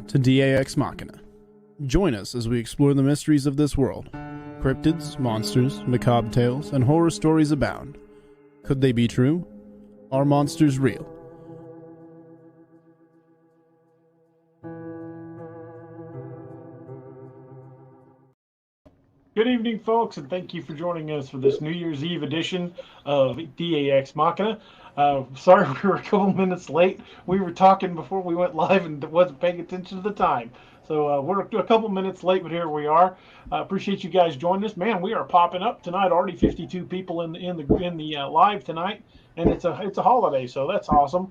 to DAX Machina. Join us as we explore the mysteries of this world. Cryptids, monsters, macabre tales, and horror stories abound. Could they be true? Are monsters real? Good evening, folks, and thank you for joining us for this New Year's Eve edition of DAX Machina. Sorry we were a couple minutes late. We were talking before we went live and wasn't paying attention to the time. So we're a couple minutes late, but here we are. Appreciate you guys joining us. Man, we are popping up tonight. Already 52 people in the live tonight, and it's a holiday, so that's awesome.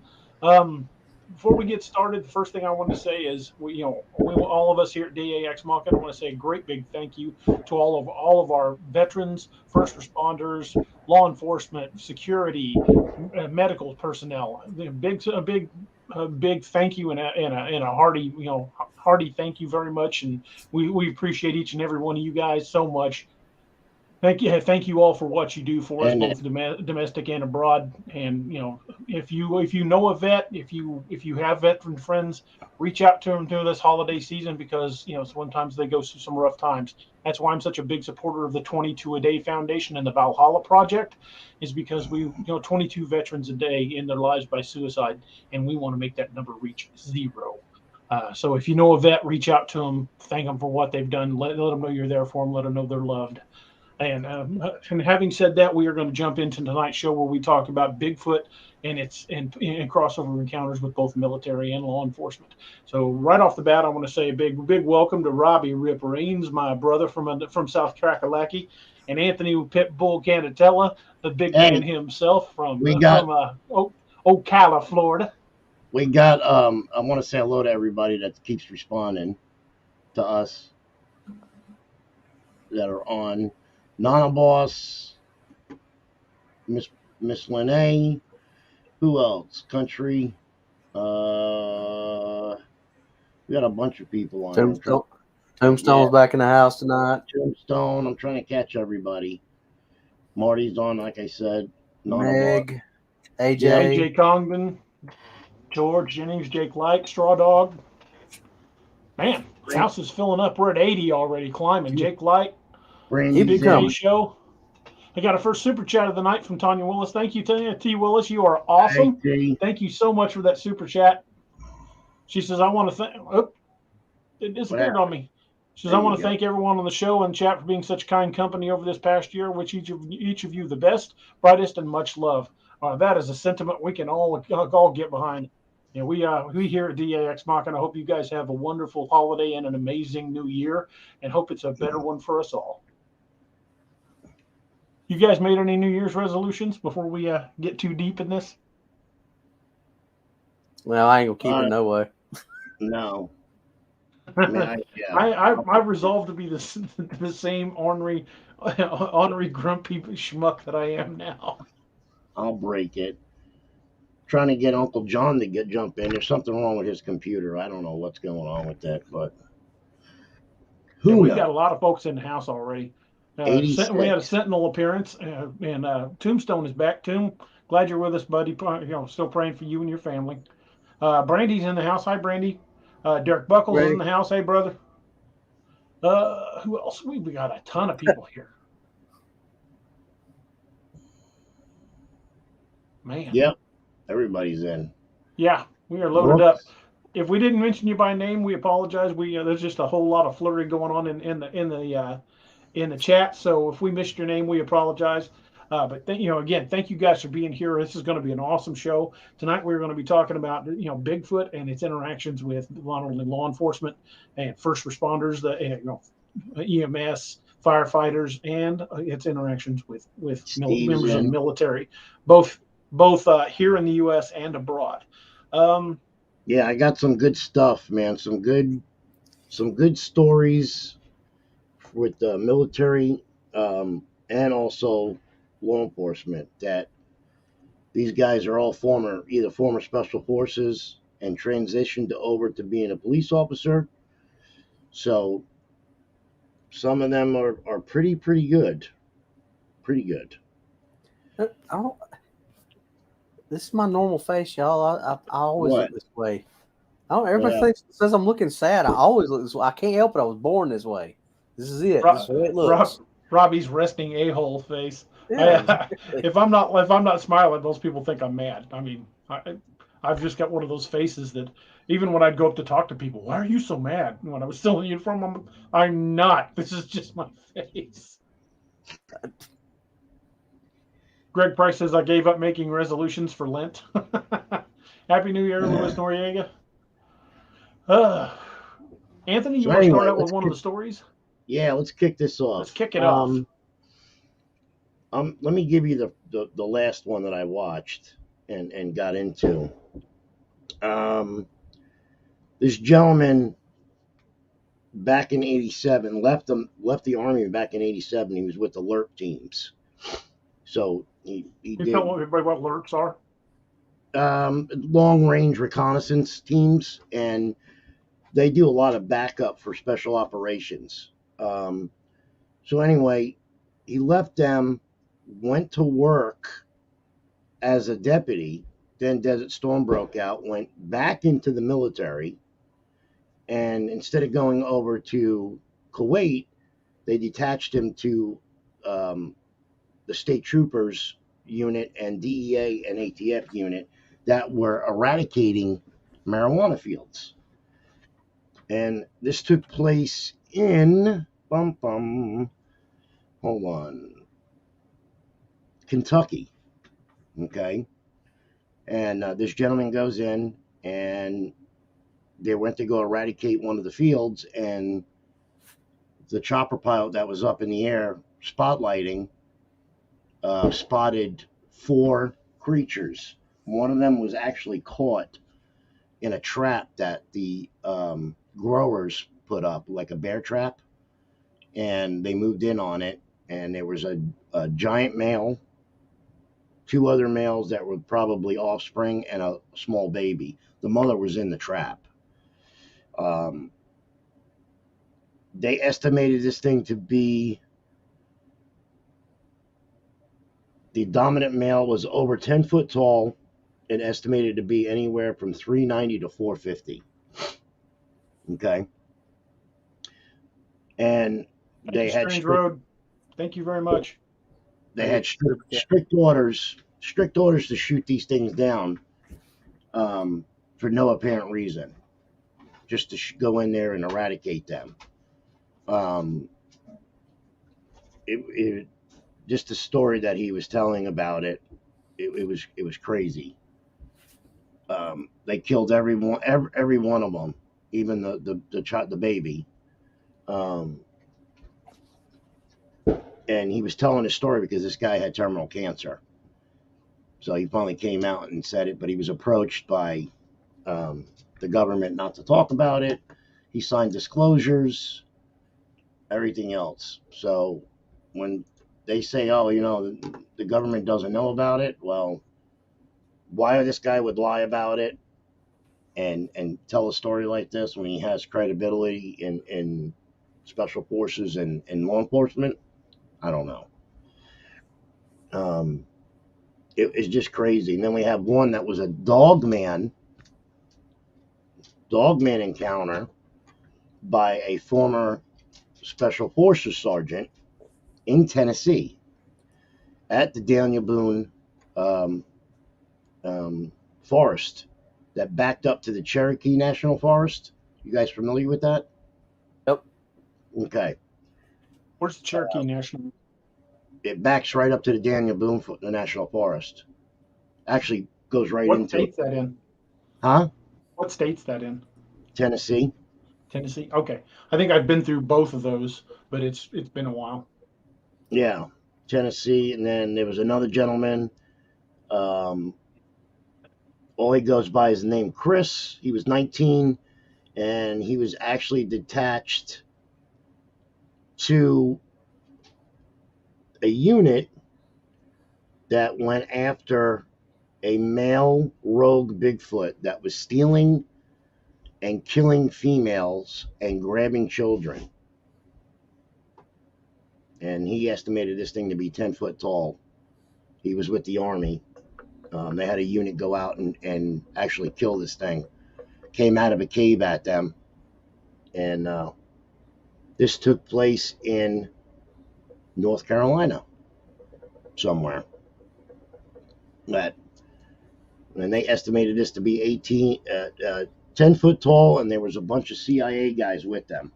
Before we get started, the first thing I want to say is, all of us here at DAX Machina, I want to say a great big thank you to all of our veterans, first responders, law enforcement, security, medical personnel. A big thank you and a hearty thank you very much, and we appreciate each and every one of you guys so much. Thank you all for what you do for us, both domestic and abroad. And if you know a vet, if you have veteran friends, reach out to them during this holiday season, because sometimes they go through some rough times. That's why I'm such a big supporter of the 22 a Day Foundation and the Valhalla Project, is because 22 veterans a day end their lives by suicide, and we want to make that number reach 0. So if you know a vet, reach out to them, thank them for what they've done, let them know you're there for them, let them know they're loved. And having said that, we are going to jump into tonight's show where we talk about Bigfoot and crossover encounters with both military and law enforcement. So right off the bat, I want to say a big welcome to Robbie Rip Raines, my brother from South Kakalaki, and Anthony Pitbull Canatella, the big man himself from Ocala, Florida. We got I want to say hello to everybody that keeps responding to us that are on. Nana Boss, Miss Lene, who else? Country. We got a bunch of people on. Tombstone's back in the house tonight. Tombstone. I'm trying to catch everybody. Marty's on, like I said. Meg, AJ Congdon, George Jennings, Jake Light, Straw Dog. Man, the house is filling up. We're at 80 already, climbing. Jake Light. Brandy's Big show. I got a first super chat of the night from Tanya Willis. Thank you, Tanya T. Willis. You are awesome. Thank you so much for that super chat. She says, I want to thank. Oh, it disappeared on me. She says, I want to thank everyone on the show and chat for being such kind company over this past year. Wish each of you the best, brightest, and much love. That is a sentiment we can all get behind. We here at DAX Machina, I hope you guys have a wonderful holiday and an amazing new year, and hope it's a better one for us all. You guys made any New Year's resolutions before we get too deep in this? Well, I ain't gonna keep it no way. No. I resolved to be the same ornery, grumpy schmuck that I am now. I'll break it. Trying to get Uncle John to jump in. There's something wrong with his computer. I don't know what's going on with that, but we've got a lot of folks in the house already. We had a Sentinel appearance, and Tombstone is back. Tomb, glad you're with us, buddy. Still praying for you and your family. Brandy's in the house. Hi, Brandy. Derek Buckles is in the house. Hey, brother. Who else? We got a ton of people here. Man. Yep. Everybody's in. Yeah, we are loaded up. If we didn't mention you by name, we apologize. There's just a whole lot of flurry going on in the chat. So if we missed your name, we apologize. But again, thank you guys for being here. This is going to be an awesome show tonight. We're going to be talking about Bigfoot and its interactions with not only law enforcement and first responders, EMS, firefighters, and its interactions with members of the military, both here in the U.S. and abroad. I got some good stuff, man. Some good stories with the military and also law enforcement, that these guys are all either former special forces and transitioned over to being a police officer. So some of them are pretty good. Pretty good. This is my normal face, y'all. I always look this way. I don't. Everybody Yeah. says I'm looking sad. I always look this way. I can't help it. I was born this way. This is it. This is the way it looks. Robbie's resting a-hole face. Yeah, exactly. If I'm not smiling, those people think I'm mad. I mean, I've just got one of those faces that even when I'd go up to talk to people, why are you so mad? When I was still in uniform, I'm not. This is just my face. Greg Price says I gave up making resolutions for Lent. Happy New Year, Luis Noriega. Anthony, you So want to anyway, start out with one of the stories? Yeah, let's kick this off. Let's kick it off. Let me give you the last one that I watched and got into. This gentleman back in '87 left the army back in '87. He was with alert teams. So he you did tell everybody what alerts are? long range reconnaissance teams, and they do a lot of backup for special operations. So anyway, he left them, went to work as a deputy. Then Desert Storm broke out, went back into the military, and instead of going over to Kuwait, they detached him to the state troopers unit and DEA and ATF unit that were eradicating marijuana fields. And this took place in hold on, Kentucky. Okay. And this gentleman goes in, and they went to go eradicate one of the fields, and the chopper pilot that was up in the air spotlighting spotted 4 creatures. One of them was actually caught in a trap that the growers put up, like a bear trap, and they moved in on it, and there was a giant male, 2 other males that were probably offspring, and a small baby. The mother was in the trap. They estimated this thing to be, the dominant male was over 10 foot tall and estimated to be anywhere from 390 to 450. Okay. And they had Strange Road. Thank you very much. They had strict orders to shoot these things down for no apparent reason, just to go in there and eradicate them. Just the story that he was telling about it was crazy. They killed every one of them, even the baby. And he was telling his story because this guy had terminal cancer. So he finally came out and said it, but he was approached by the government not to talk about it. He signed disclosures, everything else. So when they say, oh, the government doesn't know about it, well, why this guy would lie about it and tell a story like this when he has credibility in special forces and law enforcement? I don't know. It's just crazy. And then we have one that was a dogman encounter by a former special forces sergeant in Tennessee at the Daniel Boone forest that backed up to the Cherokee National Forest. You guys familiar with that? Yep. Okay. Where's the Cherokee National? It backs right up to the Daniel Boone National Forest. Actually goes right into. What state's that in? Huh? What state's that in? Tennessee. Tennessee. Okay, I think I've been through both of those, but it's been a while. Yeah, Tennessee, and then there was another gentleman. All he goes by is the name Chris. He was 19, and he was actually detached to a unit that went after a male rogue Bigfoot that was stealing and killing females and grabbing children. And he estimated this thing to be 10 foot tall. He was with the Army. They had a unit go out and actually kill this thing. came out of a cave at them. And this took place in North Carolina somewhere. And they estimated this to be 10 foot tall, and there was a bunch of CIA guys with them.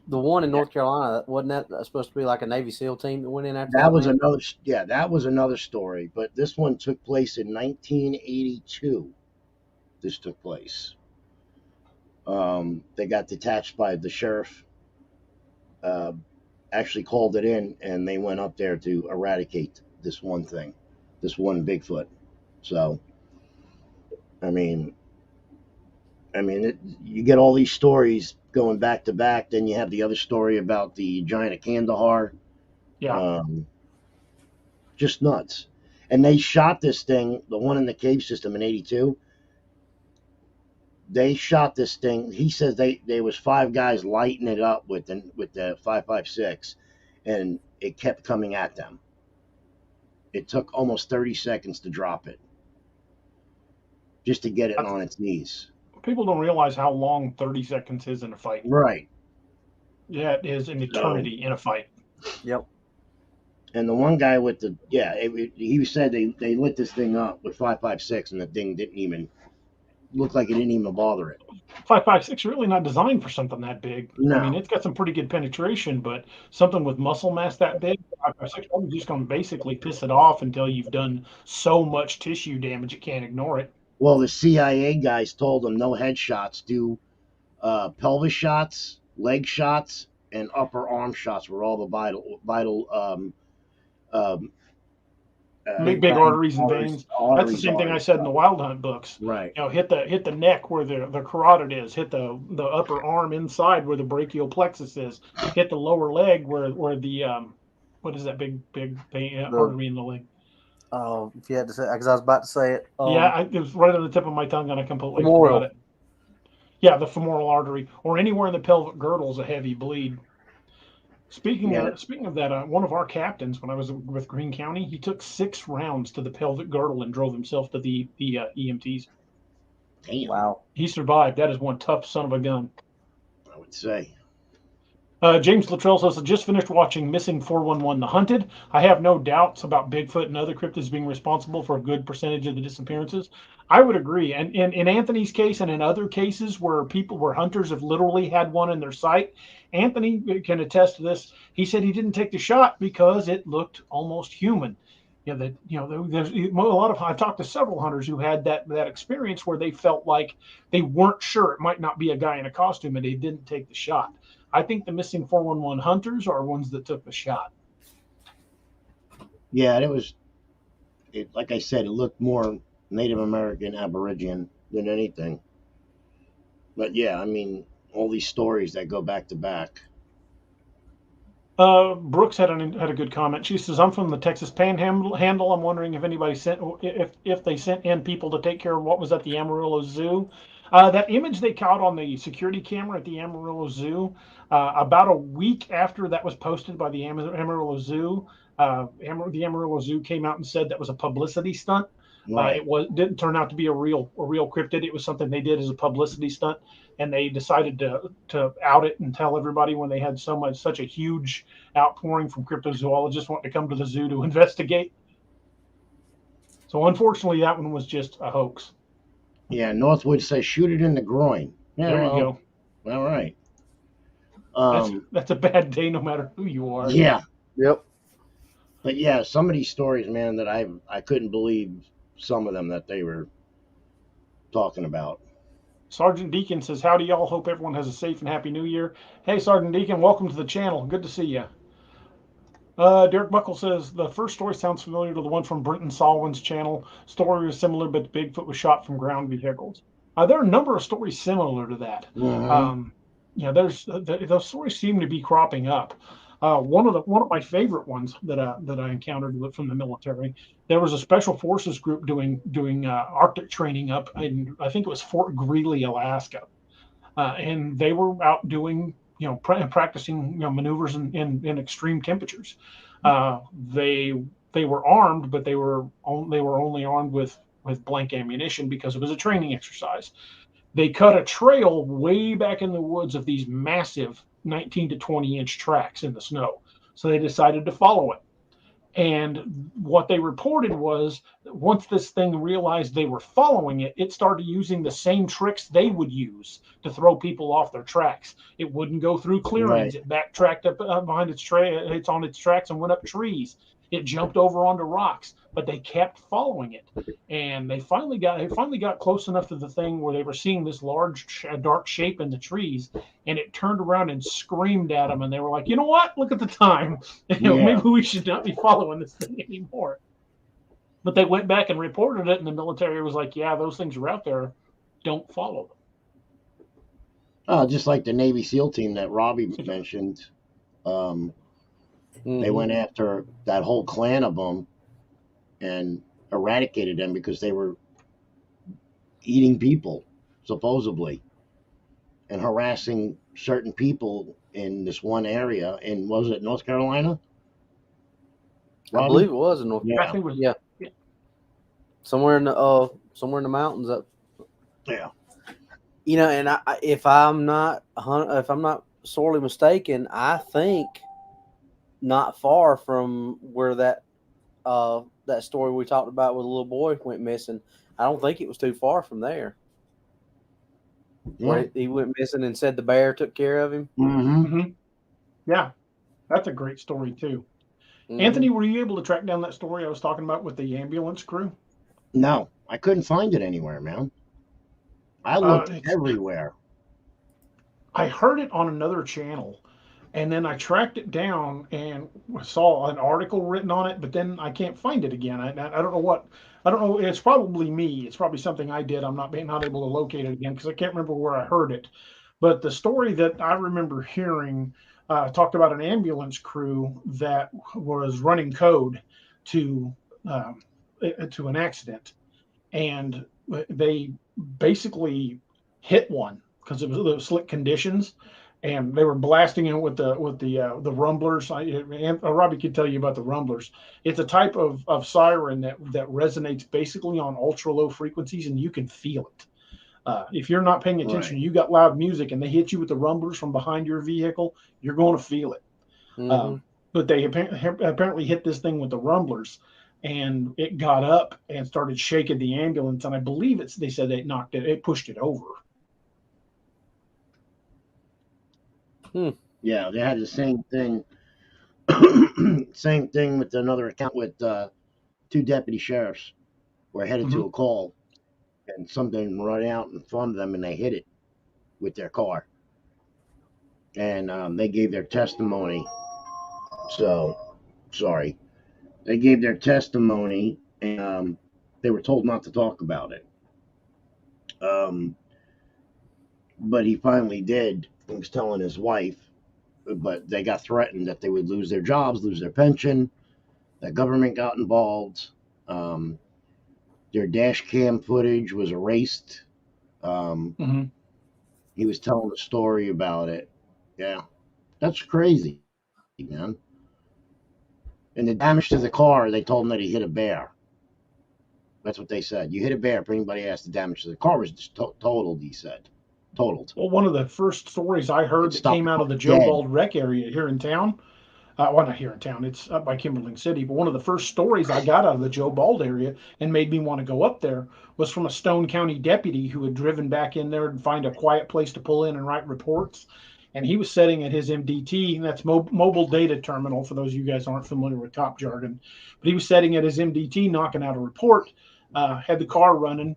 The one in North Carolina, wasn't that supposed to be like a Navy SEAL team that went in after That was another, that was another story. But this one took place in 1982. This took place. They got detached by the sheriff. Actually called it in, and they went up there to eradicate this one thing, this one Bigfoot. So, I mean, you get all these stories going back to back. Then you have the other story about the giant of Kandahar. Yeah. Just nuts. And they shot this thing, the one in the cave system in '82. They shot this thing. He says there was 5 guys lighting it up with the 5.56, and it kept coming at them. It took almost 30 seconds to drop it, just to get it on its knees. People don't realize how long 30 seconds is in a fight. Right. Yeah, it is an eternity in a fight. Yep. And the one guy with he said they lit this thing up with 5.56, and the thing didn't even look like it didn't even bother it. 5.56 really not designed for something that big. No. I mean, it's got some pretty good penetration, but something with muscle mass that big, 5.56, I'm just going to basically piss it off until you've done so much tissue damage you can't ignore it. Well, the CIA guys told them no headshots, do pelvis shots, leg shots, and upper arm shots were all the vital big arteries and veins. That's the same thing I said in the Wild Hunt books. Right. You know, hit the neck where the carotid is. Hit the upper arm inside where the brachial plexus is. Hit the lower leg where the what is that big vein, artery in the leg? Oh, if you had to say, because I was about to say it. It was right on the tip of my tongue, and I completely forgot it. Yeah, the femoral artery, or anywhere in the pelvic girdle is a heavy bleed. Speaking of that, one of our captains, when I was with Greene County, he took 6 rounds to the pelvic girdle and drove himself to the EMTs. Damn. Wow. He survived. That is one tough son of a gun. I would say. James Luttrell says, I just finished watching Missing 411 The Hunted. I have no doubts about Bigfoot and other cryptids being responsible for a good percentage of the disappearances. I would agree. And in Anthony's case and in other cases where hunters have literally had one in their sight, Anthony can attest to this. He said he didn't take the shot because it looked almost human. There's a lot of, I've talked to several hunters who had that experience where they felt like they weren't sure it might not be a guy in a costume and they didn't take the shot. I think the Missing 411 hunters are ones that took the shot. Yeah, like I said, it looked more Native American, Aboriginal than anything. But yeah, I mean, all these stories that go back to back. Brooks had a good comment. She says, I'm from the Texas Panhandle. I'm wondering if anybody if they sent in people to take care of what was at the Amarillo Zoo. That image they caught on the security camera at the Amarillo Zoo, about a week after that was posted by the Amarillo Zoo, the Amarillo Zoo came out and said that was a publicity stunt. Right. Didn't turn out to be a real cryptid. It was something they did as a publicity stunt, and they decided to out it and tell everybody when they had such a huge outpouring from cryptozoologists wanting to come to the zoo to investigate. So unfortunately, that one was just a hoax. Yeah, Northwood says shoot it in the groin. Yeah, there you go. All right. That's a bad day no matter who you are. Yeah. Yep. But yeah, some of these stories, man, that I couldn't believe some of them that they were talking about. Sergeant Deacon says, howdy y'all, hope everyone has a safe and happy new year. Hey Sergeant Deacon, welcome to the channel, good to see you. Derek Buckle says, the first story sounds familiar to the one from Brenton Solwin's channel. Story was similar, but Bigfoot was shot from ground vehicles. There are a number of stories similar to that. Mm-hmm. Those stories seem to be cropping up. One of my favorite ones that I encountered from the military, there was a special forces group doing Arctic training up in, I think it was Fort Greely, Alaska, and they were out doing practicing maneuvers in extreme temperatures. They were armed, but they were only armed with blank ammunition because it was a training exercise. they cut a trail way back in the woods of these massive 19 to 20 inch tracks in the snow. So they decided to follow it. And what they reported was that once this thing realized they were following it, it started using the same tricks they would use to throw people off their tracks. It wouldn't go through clearings. Right. It backtracked up behind it's on its tracks and went up trees. It jumped over onto rocks, but they kept following it. And they finally got close enough to the thing where they were seeing this large dark shape in the trees, and it turned around and screamed at them. And they were like, you know what? Look at the time. Maybe we should not be following this thing anymore. But they went back and reported it, and the military was like, yeah, those things are out there. Don't follow them. Just like the Navy SEAL team that Robbie mentioned. They went after that whole clan of them and eradicated them because they were eating people, supposedly, and harassing certain people in this one area. And was it North Carolina? I believe it was in North Yeah. Carolina. Yeah. Somewhere in the mountains up. Yeah. You know, and if I'm not sorely mistaken, I think not far from where that story we talked about with the little boy went missing, I don't think it was too far from there. Yeah. Where he went missing and said the bear took care of him. Mm-hmm. Yeah, that's a great story too. Mm-hmm. Anthony, were you able to track down that story I was talking about with the ambulance crew? No, I couldn't find it anywhere, man. I looked everywhere. I heard it on another channel, and then I tracked it down and saw an article written on it, but then I can't find it again. I don't know what. I don't know. It's probably me. It's probably something I did. I'm not able to locate it again because I can't remember where I heard it. But the story that I remember hearing talked about an ambulance crew that was running code to an accident, and they basically hit one because it was the slick conditions, and they were blasting it with the rumblers. Robbie could tell you about the rumblers. It's a type of siren that resonates basically on ultra low frequencies, and you can feel it. If you're not paying attention, you got loud music, and they hit you with the rumblers from behind your vehicle, you're going to feel it. Mm-hmm. But they apparently hit this thing with the rumblers, and it got up and started shaking the ambulance. And I believe they said it pushed it over. Yeah, they had the same thing. Same thing with another account with two deputy sheriffs were headed to a call, and something run out in front of them, and they hit it with their car. And they gave their testimony. So, sorry. They gave their testimony, and they were told not to talk about it. But he finally did. He was telling his wife, but they got threatened that they would lose their jobs, lose their pension. The government got involved. Their dash cam footage was erased. He was telling a story about it. Yeah, that's crazy, man. And the damage to the car, they told him that he hit a bear. That's what they said. You hit a bear. If anybody asked, the damage to the car was just totaled, he said. Totaled. Well, one of the first stories I heard that came out of the Joe Bald Rec area here in town, well, not here in town, it's up by Kimberling City, but one of the first stories I got out of the Joe Bald area and made me want to go up there was from a Stone County deputy who had driven back in there and find a quiet place to pull in and write reports. And he was sitting at his MDT, and that's mobile data terminal for those of you guys aren't familiar with cop jargon. But he was sitting at his MDT knocking out a report, had the car running,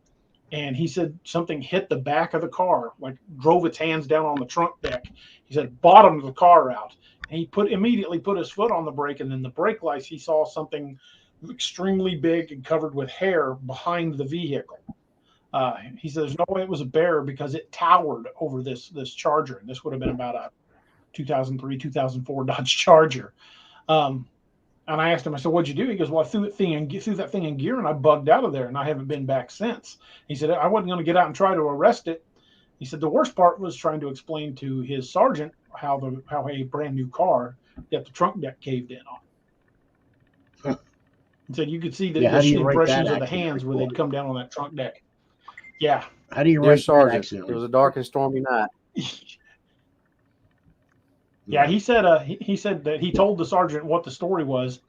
and he said something hit the back of the car, like drove its hands down on the trunk deck. He said bottomed the car out. And he immediately put his foot on the brake, and then the brake lights, he saw something extremely big and covered with hair behind the vehicle. He said there's no way it was a bear because it towered over this Charger. And this would have been about a 2003, 2004 Dodge Charger. And I asked him, I said, what'd you do? He goes, well, I threw that thing in gear and I bugged out of there and I haven't been back since. He said, I wasn't going to get out and try to arrest it. He said, the worst part was trying to explain to his sergeant how a brand new car that the trunk deck caved in on. He said you could see the impressions of the hands where they'd come down on that trunk deck. Yeah, How do you Dear write that Sergeant, accident it was a report? dark and stormy night. Yeah, he said he said that he told the sergeant what the story was,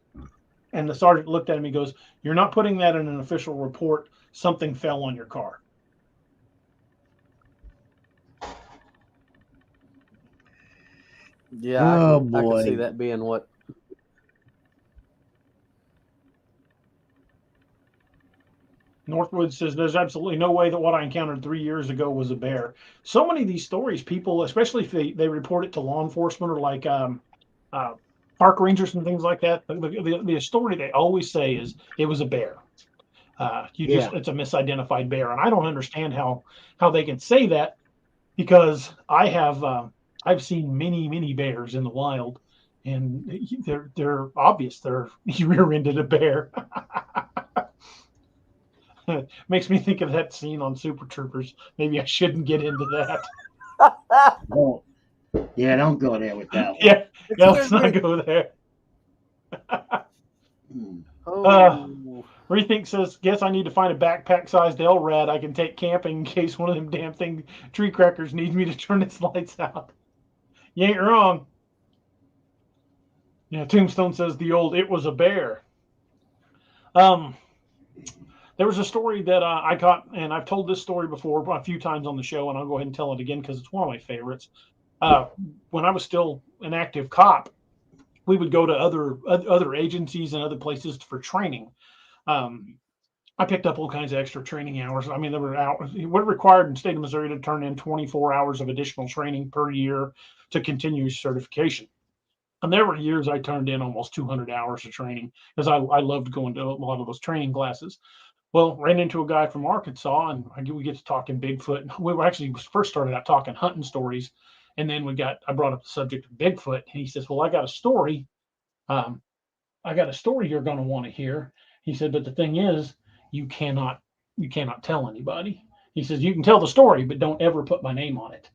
and the sergeant looked at him. He goes, "You're not putting that in an official report. Something fell on your car." Yeah, Oh I could see boy. that being what. Northwood says there's absolutely no way that what I encountered 3 years ago was a bear. So many of these stories, people, especially if they report it to law enforcement or like park rangers and things like that, the story they always say is it was a bear. Yeah. It's a misidentified bear, and I don't understand how they can say that because I've seen many bears in the wild, and they're obvious they're he rear-ended a bear. Makes me think of that scene on Super Troopers. Maybe I shouldn't get into that. Oh, yeah. Don't go there with that one. Yeah, let's not go there. Hmm. Oh, Rethink says, guess I need to find a backpack-sized LRAD I can take camping in case one of them damn thing tree crackers needs me to turn its lights out. You ain't wrong. Yeah, Tombstone says the old "it was a bear." Um, there was a story that I caught, and I've told this story before a few times on the show, and I'll go ahead and tell it again because it's one of my favorites. Uh, when I was still an active cop, we would go to other agencies and other places for training. Um, I picked up all kinds of extra training hours. I mean, there were hours. We're required in the state of Missouri to turn in 24 hours of additional training per year to continue certification. And there were years I turned in almost 200 hours of training because I loved going to a lot of those training classes. Well, ran into a guy from Arkansas, and we get to talking Bigfoot. We were actually first started out talking hunting stories, and then I brought up the subject of Bigfoot, and he says, "Well, I got a story. Um, I got a story you're going to want to hear." He said, "But the thing is, you cannot tell anybody." He says, "You can tell the story, but don't ever put my name on it."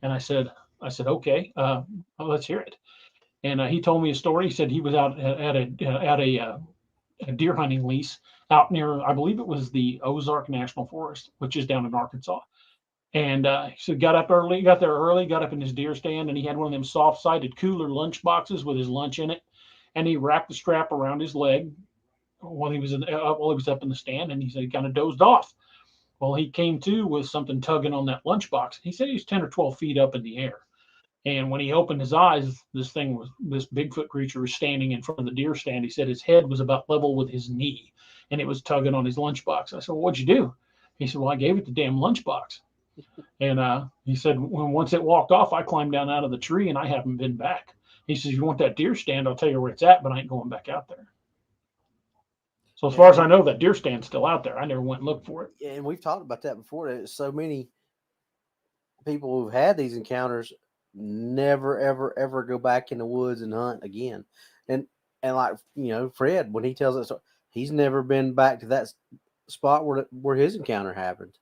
And I said, "Okay, well, let's hear it." And he told me a story. He said he was out at a deer hunting lease out near, I believe it was the Ozark National Forest, which is down in Arkansas. And so got there early, got up in his deer stand, and he had one of them soft-sided cooler lunch boxes with his lunch in it. And he wrapped the strap around his leg while he was up in the stand, and he said he kind of dozed off. Well, he came to with something tugging on that lunchbox. He said he was 10 or 12 feet up in the air. And when he opened his eyes, this Bigfoot creature was standing in front of the deer stand. He said his head was about level with his knee, and it was tugging on his lunchbox. I said, "Well, what'd you do?" He said, "Well, I gave it the damn lunchbox." And he said, once it walked off, I climbed down out of the tree, and I haven't been back. He says, "You want that deer stand? I'll tell you where it's at, but I ain't going back out there." So as far as I know, that deer stand's still out there. I never went and looked for it. Yeah, and we've talked about that before. There's so many people who've had these encounters never, ever go back in the woods and hunt again. And like Fred, when he tells us, he's never been back to that spot where his encounter happened.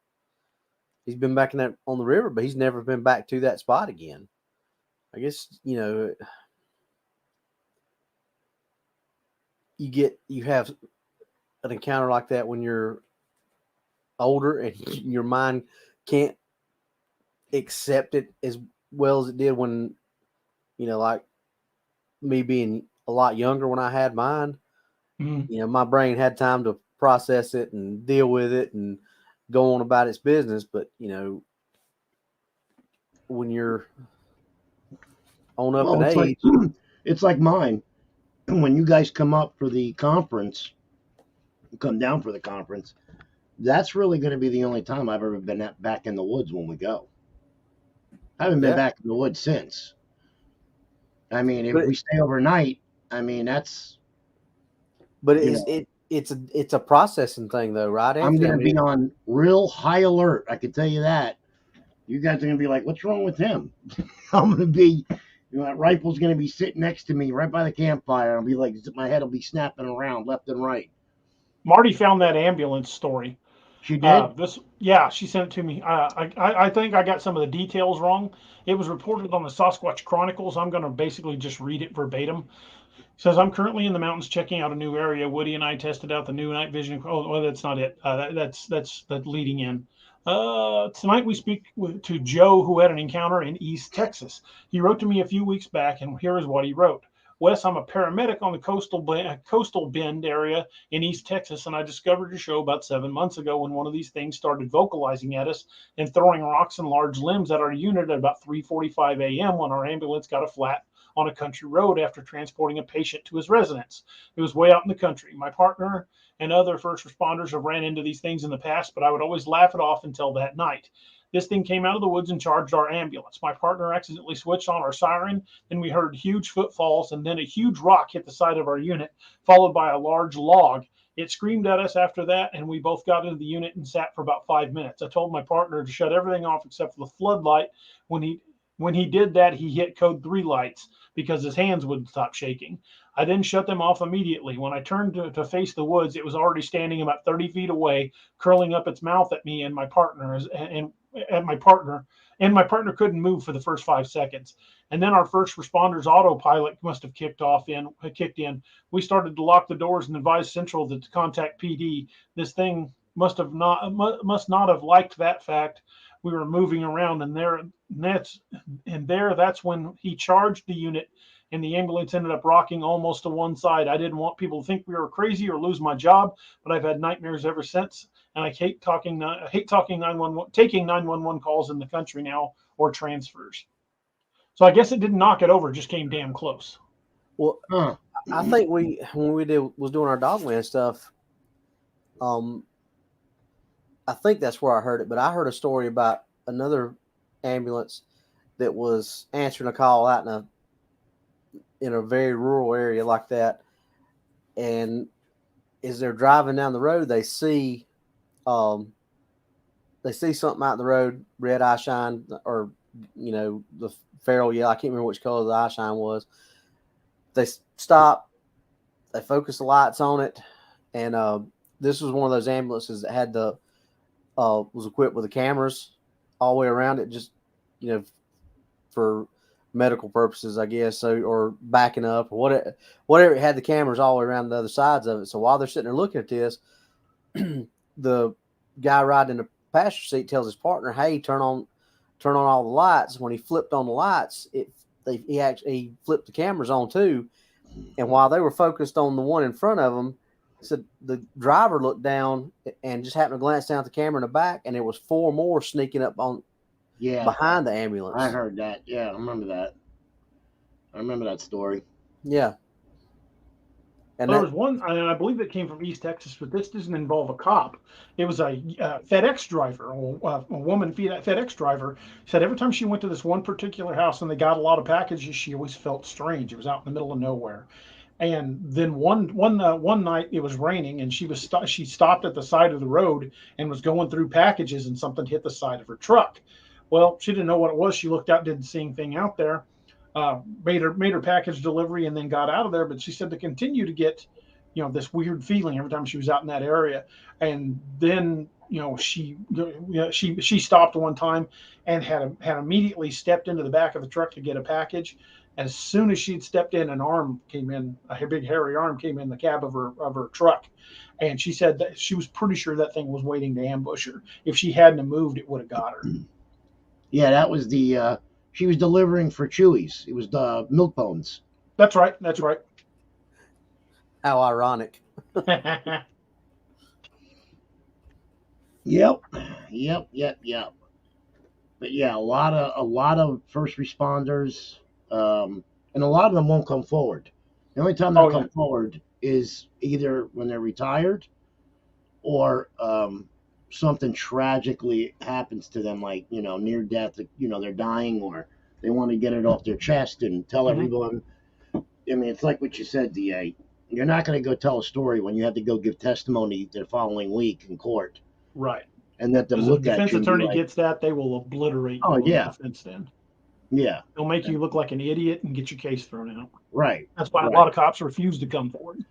He's been back in that on the river, but he's never been back to that spot again. I guess you have an encounter like that when you're older and your mind can't accept it as well as it did when like me being a lot younger when I had mine. Mm-hmm. My brain had time to process it and deal with it and go on about its business. But when you're on up in age, it's like mine. When you guys come up for the conference, come down for the conference, that's really going to be the only time I've ever been back in the woods when we go. I haven't been back in the woods since. I mean, if we stay overnight, I mean that's. But it's a processing thing though, right? I'm going to be on real high alert. I can tell you that. You guys are going to be like, "What's wrong with him?" I'm going to be, that rifle's going to be sitting next to me right by the campfire. I'll be like, my head will be snapping around left and right. Marty found that ambulance story. She did? She sent it to me. I think I got some of the details wrong. It was reported on the Sasquatch Chronicles. I'm going to basically just read it verbatim. It says, "I'm currently in the mountains checking out a new area. Woody and I tested out the new night vision." Oh, well, that's not it. That's leading in. Tonight we speak to Joe, who had an encounter in East Texas. He wrote to me a few weeks back, and here is what he wrote. Wes, I'm a paramedic on the coastal Bend area in East Texas, and I discovered your show about 7 months ago when one of these things started vocalizing at us and throwing rocks and large limbs at our unit at about 3:45 a.m. when our ambulance got a flat on a country road after transporting a patient to his residence. It was way out in the country. My partner and other first responders have ran into these things in the past, but I would always laugh it off until that night. This thing came out of the woods and charged our ambulance. My partner accidentally switched on our siren, and we heard huge footfalls, and then a huge rock hit the side of our unit, followed by a large log. It screamed at us after that, and we both got into the unit and sat for about 5 minutes. I told my partner to shut everything off except for the floodlight. When he did that, he hit code 3 lights because his hands wouldn't stop shaking. I then shut them off immediately. When I turned to face the woods, it was already standing about 30 feet away, curling up its mouth at me and my partner, and my partner couldn't move for the first 5 seconds. And then our first responders autopilot must have kicked in. We started to lock the doors and advise Central to contact PD. This thing must not have liked that fact. We were moving around, and that's when he charged the unit, and the ambulance ended up rocking almost to one side. I didn't want people to think we were crazy or lose my job, but I've had nightmares ever since, and I hate taking 911 calls in the country now or transfers. So I guess it didn't knock it over; it just came damn close. Well, I think when we was doing our Dogland stuff, I think that's where I heard it. But I heard a story about another ambulance that was answering a call out in a very rural area like that, and as they're driving down the road, they see something out in the road, red eye shine, or the feral yellow. I can't remember which color the eye shine was. They stop, they focus the lights on it, and this was one of those ambulances that had was equipped with the cameras all the way around it, just for medical purposes, I guess, or backing up or whatever. It had the cameras all the way around the other sides of it. So while they're sitting there looking at this, the guy riding in the passenger seat tells his partner, "Hey, turn on all the lights." When he flipped on the lights, he flipped the cameras on too. And while they were focused on the one in front of them, so the driver looked down and just happened to glance down at the camera in the back, and there was 4 more sneaking up behind the ambulance. I heard that. Yeah, I remember that. I remember that story. Yeah. And there was one, and I believe it came from East Texas, but this doesn't involve a cop. It was a FedEx driver, a woman FedEx driver, said every time she went to this one particular house and they got a lot of packages, she always felt strange. It was out in the middle of nowhere. And then one night it was raining, and she stopped at the side of the road and was going through packages, and something hit the side of her truck. Well, she didn't know what it was. She looked out, didn't see anything out there. Made her package delivery and then got out of there. But she said to continue to get, this weird feeling every time she was out in that area. And then, she stopped one time and had immediately stepped into the back of the truck to get a package. As soon as she'd stepped in, an arm came in, a big hairy arm came in the cab of her truck. And she said that she was pretty sure that thing was waiting to ambush her. If she hadn't moved, it would have got her. Yeah, that was she was delivering for Chewy's. It was the milk bones. That's right. How ironic. Yep. But yeah, a lot of first responders, and a lot of them won't come forward. The only time they'll come forward is either when they're retired, or something tragically happens to them, like near death. They're dying, or they want to get it off their chest and tell everyone. I mean, it's like what you said, DA. You're not going to go tell a story when you have to go give testimony the following week in court. Right. And let them look at you. If the defense attorney gets that, they will obliterate you. Yeah. Defense stand. Yeah. They'll make you look like an idiot and get your case thrown out. Right. That's why a lot of cops refuse to come forward.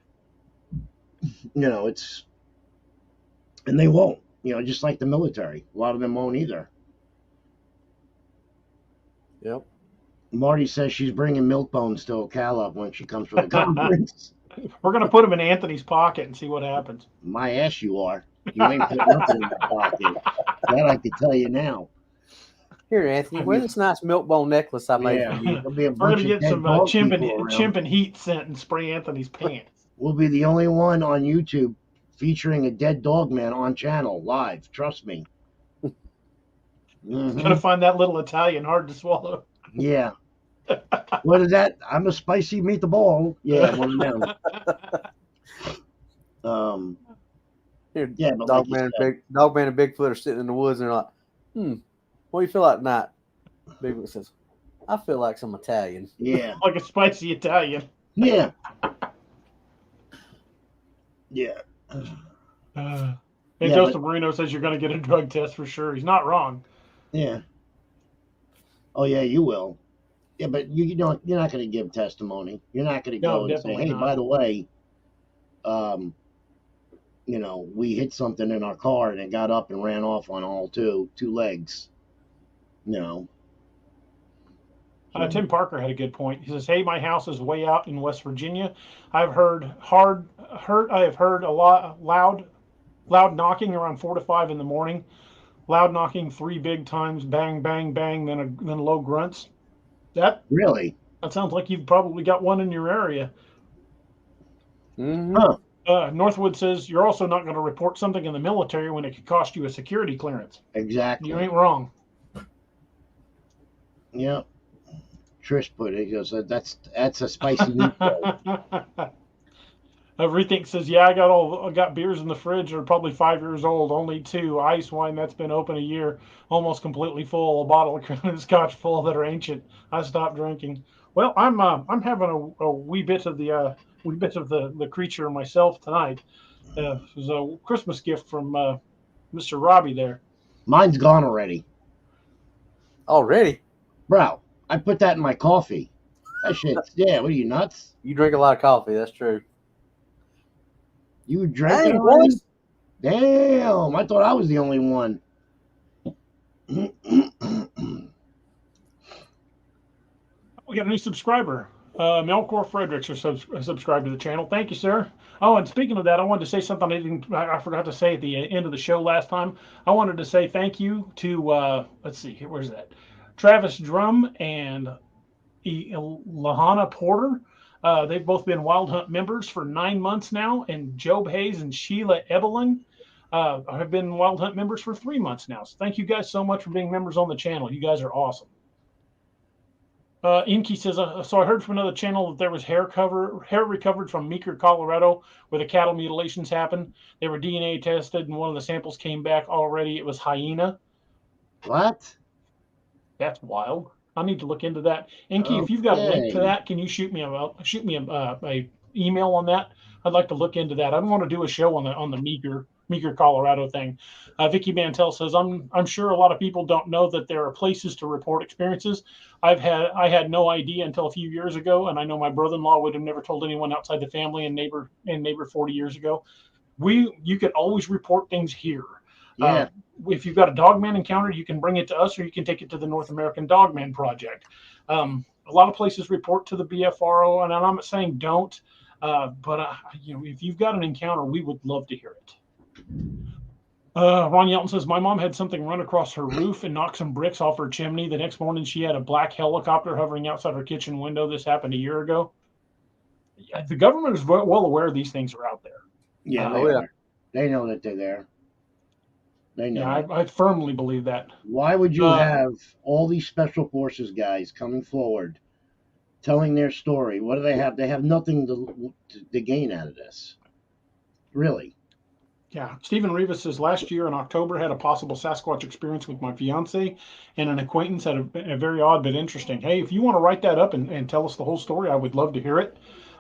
And they won't. Just like the military. A lot of them won't either. Yep. Marty says she's bringing milk bones to Ocala when she comes for the conference. We're going to put them in Anthony's pocket and see what happens. My ass you are. You ain't putting nothing in my pocket. That I can tell you now. Here, Anthony, wear this nice milk bone necklace I made Yeah, for you. there'll be a We're bunch gonna of get some dead dog chimp people around. and heat scent and spray Anthony's pants. We'll be the only one on YouTube featuring a dead dog man on channel live. Trust me. Gotta find that little Italian hard to swallow. Yeah. What is that? I'm a spicy meatball. Yeah, one of them. Here, Yeah, but like you said, Dogman and Bigfoot are sitting in the woods and they're like, what do you feel like tonight? Bigfoot says, I feel like some Italian. yeah, Like a spicy Italian. yeah, yeah. And Yeah, Joseph Marino says you're gonna get a drug test for sure. He's not wrong. Yeah. Oh yeah, you will. Yeah, but you don't. You're not going to give testimony. You're not going to No, go and say, definitely "Hey, not. by the way, we hit something in our car and it got up and ran off on all two legs." No. Tim Parker had a good point. He says, "Hey, my house is way out in West Virginia. I have heard a lot loud knocking around 4 to 5 in the morning. Loud knocking 3 big times, bang, bang, bang, then low grunts. That sounds like you've probably got one in your area." Mm-hmm. Huh. Northwood says you're also not going to report something in the military when it could cost you a security clearance. Exactly. You ain't wrong. Yep. Trish put it. He goes, "That's a spicy meatball." Rethink says, "Yeah, I got beers in the fridge. They're probably 5 years old. Only 2. Ice wine that's been open a year, almost completely full. A bottle of Scotch full that are ancient. I stopped drinking." Well, I'm having a wee bit of the creature myself tonight. It was a Christmas gift from Mr. Robbie there. Mine's gone already, Already? bro. I put that in my coffee. That shit's What are you, nuts? You drink a lot of coffee. That's true. You drank it Dang, already? boys. Damn! I thought I was the only one. We got a new subscriber. Melkor Fredericks are subscribed to the channel. Thank you, sir. Oh, and speaking of that, I wanted to say something I forgot to say at the end of the show last time. I wanted to say thank you to, let's see, where's that? Travis Drum and Lahana Porter. They've both been Wild Hunt members for 9 months now, and Job Hayes and Sheila Ebelin have been Wild Hunt members for 3 months now. So thank you guys so much for being members on the channel. You guys are awesome. Inky says, so I heard from another channel that there was hair recovered from Meeker, Colorado, where the cattle mutilations happened. They were DNA tested, and one of the samples came back already. It was hyena. What? That's wild. I need to look into that. Inky, if you've got a link to that, can you shoot me a email on that? I'd like to look into that. I don't want to do a show on the Meeker, Colorado thing. Vicky Mantel says, I'm sure a lot of people don't know that there are places to report experiences. I had no idea until a few years ago, and I know my brother-in-law would have never told anyone outside the family and neighbor 40 years ago. You can always report things here. Yeah. If you've got a dogman encounter, you can bring it to us, or you can take it to the North American Dogman Project. A lot of places report to the BFRO, and I'm not saying don't, but if you've got an encounter, we would love to hear it. Ron Yelton says, my mom had something run across her roof and knock some bricks off her chimney. The next morning, she had a black helicopter hovering outside her kitchen window. This happened a year ago. The government is well aware these things are out there. Yeah, they are. They know that they're there. They know. Yeah, I firmly believe that. Why would you have all these special forces guys coming forward, telling their story? What do they have? They have nothing to gain out of this. Really. Yeah. Stephen Rivas says, last year in October, had a possible Sasquatch experience with my fiance, and an acquaintance had a very odd but interesting. Hey, if you want to write that up and tell us the whole story, I would love to hear it.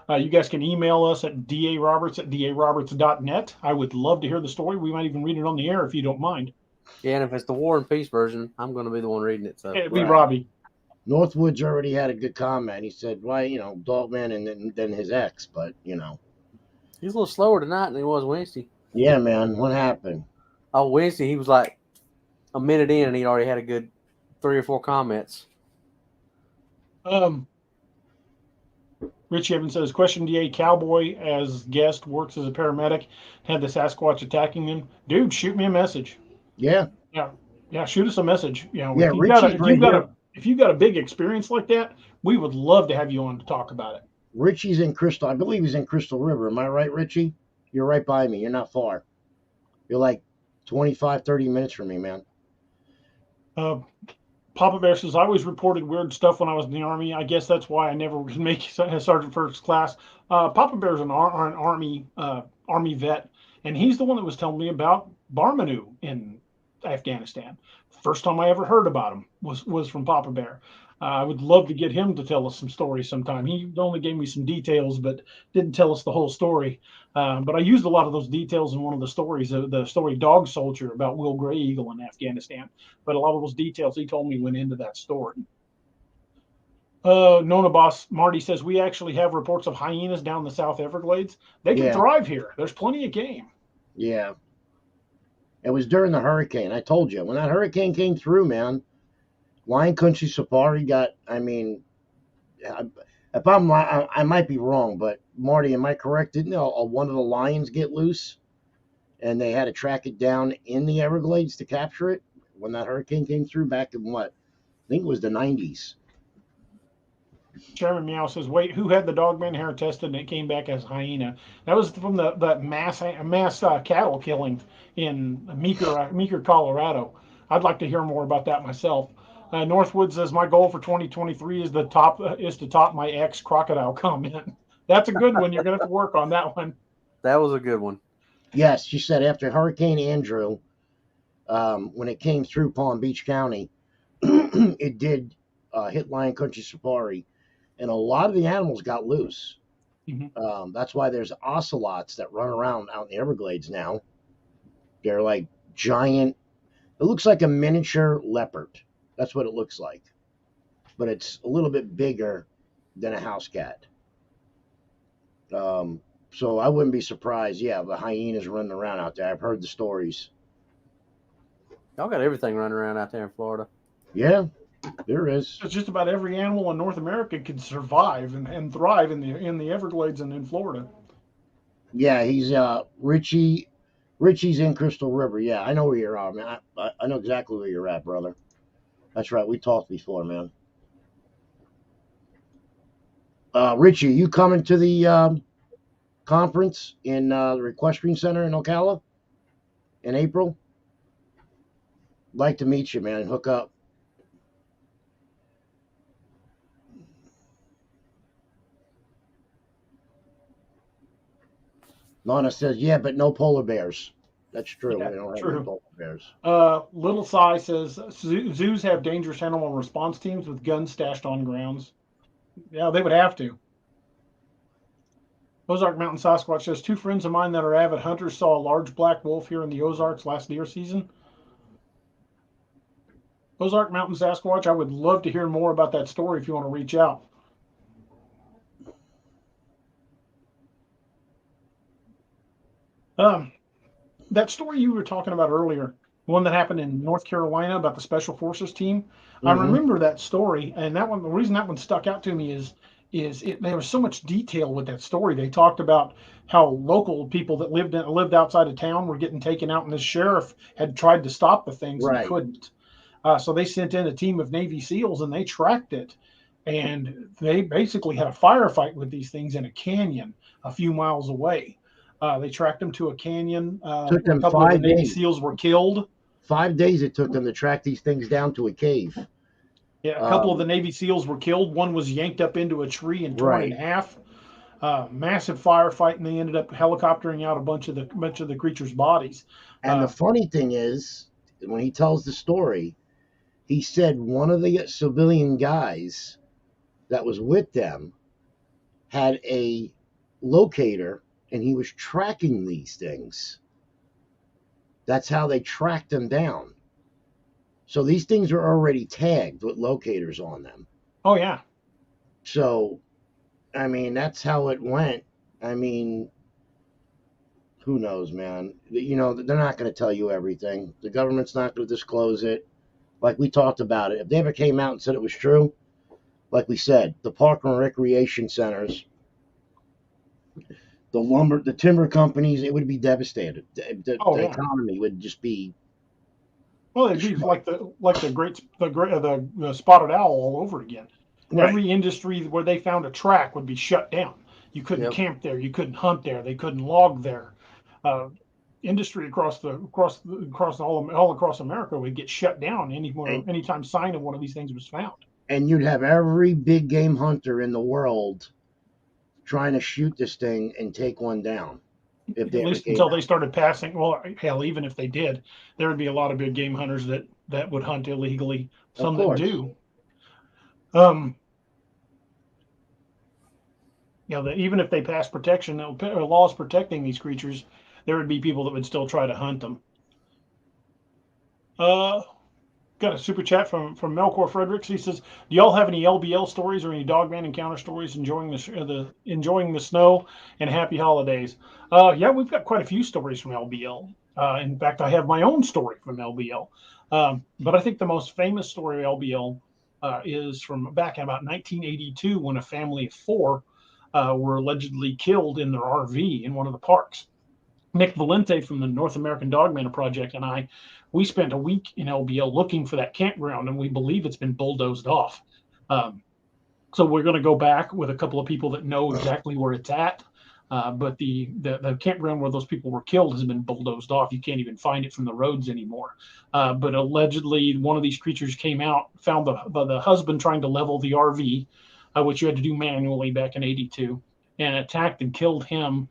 You guys can email us at daroberts@daroberts.net. I would love to hear the story. We might even read it on the air if you don't mind. Yeah, and if it's the War and Peace version, I'm going to be the one reading it. So It'd be Robbie. Northwood's already had a good comment. He said, why, Dogman and then his ex, but, He's a little slower tonight than he was Wednesday. Yeah, man. What happened? Oh, Wednesday, he was like a minute in, and he already had a good 3 or 4 comments. Richie Evans says, question DA, cowboy as guest, works as a paramedic, had the Sasquatch attacking him. Dude, shoot me a message. Yeah. Yeah. Yeah, shoot us a message. You know, Yeah, Richie's right here. if you've got a big experience like that, we would love to have you on to talk about it. Richie's in Crystal. I believe he's in Crystal River. Am I right, Richie? You're right by me. You're not far. You're like 25, 30 minutes from me, man. Uh, Papa Bear says, I always reported weird stuff when I was in the Army. I guess that's why I never could make Sergeant First Class. Papa Bear's an Army vet, and he's the one that was telling me about Barmanu in Afghanistan. First time I ever heard about him was from Papa Bear. I would love to get him to tell us some stories sometime. He only gave me some details, but didn't tell us the whole story. But I used a lot of those details in one of the stories, the story Dog Soldier about Will Gray Eagle in Afghanistan. But a lot of those details he told me went into that story. Nona Boss Marty says, we actually have reports of hyenas down the South Everglades. They can thrive here. There's plenty of game. Yeah. It was during the hurricane. I told you. When that hurricane came through, man, Lion Country Safari got, I mean, if I might be wrong, but Marty, am I correct? Didn't one of the lions get loose and they had to track it down in the Everglades to capture it when that hurricane came through back in what? I think it was the 90s. Chairman Meow says, wait, who had the dogman hair tested and it came back as hyena? That was from the mass cattle killing in Meeker, Colorado. I'd like to hear more about that myself. Northwood says, my goal for 2023 is to top my ex crocodile comment. That's a good one. You're going to have to work on that one. That was a good one. Yes, she said after Hurricane Andrew, when it came through Palm Beach County, it did hit Lion Country Safari, and a lot of the animals got loose. Mm-hmm. That's why there's ocelots that run around out in the Everglades now. They're like giant. It looks like a miniature leopard. That's what it looks like. But it's a little bit bigger than a house cat. So I wouldn't be surprised. Yeah, the hyenas running around out there. I've heard the stories. Y'all got everything running around out there in Florida. Yeah, there is. It's just about every animal in North America can survive and thrive in the Everglades and in Florida. Yeah, he's Richie's in Crystal River. Yeah, I know where you're at, man. I know exactly where you're at, brother. That's right. We talked before, man. Richie, you coming to the conference in the Equestrian Center in Ocala in April? Like to meet you, man. Hook up. Lana says, yeah, but no polar bears. That's true. Yeah, we don't have true. any polar bears. Little Cy says, zoos have dangerous animal response teams with guns stashed on grounds. Yeah, they would have to. Ozark Mountain Sasquatch says, two friends of mine that are avid hunters saw a large black wolf here in the Ozarks last deer season. Ozark Mountain Sasquatch, I would love to hear more about that story if you want to reach out. That story you were talking about earlier, one that happened in North Carolina about the Special Forces team, I remember that story, and that one, the reason that one stuck out to me is there was so much detail with that story. They talked about how local people that lived outside of town were getting taken out, and the sheriff had tried to stop the things and couldn't. So they sent in a team of Navy SEALs, and they tracked it, and they basically had a firefight with these things in a canyon a few miles away. They tracked them to a canyon. Took them a couple 5 of the Navy days. SEAls were killed. 5 days it took them to track these things down to a cave. Yeah, a couple of the Navy SEAls were killed. One was yanked up into a tree and torn in half. Massive firefight, and they ended up helicoptering out a bunch of the creatures' bodies. And the funny thing is, when he tells the story, he said one of the civilian guys that was with them had a locator, and he was tracking these things. That's how they tracked them down. So these things are already tagged with locators on them. Oh, yeah. So, I mean, that's how it went. I mean, who knows, man? You know, they're not going to tell you everything. The government's not going to disclose it. Like we talked about it. If they ever came out and said it was true, like we said, the park and recreation centers, the timber companies, it would be devastated. The economy would just be Well, it'd be like the spotted owl all over again. Right. Every industry where they found a track would be shut down. You couldn't Yep. camp there. You couldn't hunt there. They couldn't log there. Industry across all across America would get shut down anytime sign of one of these things was found. And you'd have every big game hunter in the world trying to shoot this thing and take one down. If they At least until they started passing. Well, hell, even if they did, there would be a lot of big game hunters that would hunt illegally. Some that do. Even if they pass protection, laws protecting these creatures, there would be people that would still try to hunt them. Got a super chat from Melkor Fredericks. He says, "Do y'all have any LBL stories or any dogman encounter stories? Enjoying the snow and happy holidays." Yeah, we've got quite a few stories from LBL. In fact, I have my own story from LBL. But I think the most famous story of LBL is from back in about 1982 when a family of 4 were allegedly killed in their RV in one of the parks. Nick Valente from the North American Dogman Project and we spent a week in LBL looking for that campground, and we believe it's been bulldozed off. So we're going to go back with a couple of people that know exactly where it's at. But the campground where those people were killed has been bulldozed off. You can't even find it from the roads anymore. But allegedly, one of these creatures came out, found the husband trying to level the RV, which you had to do manually back in '82, and attacked and killed him,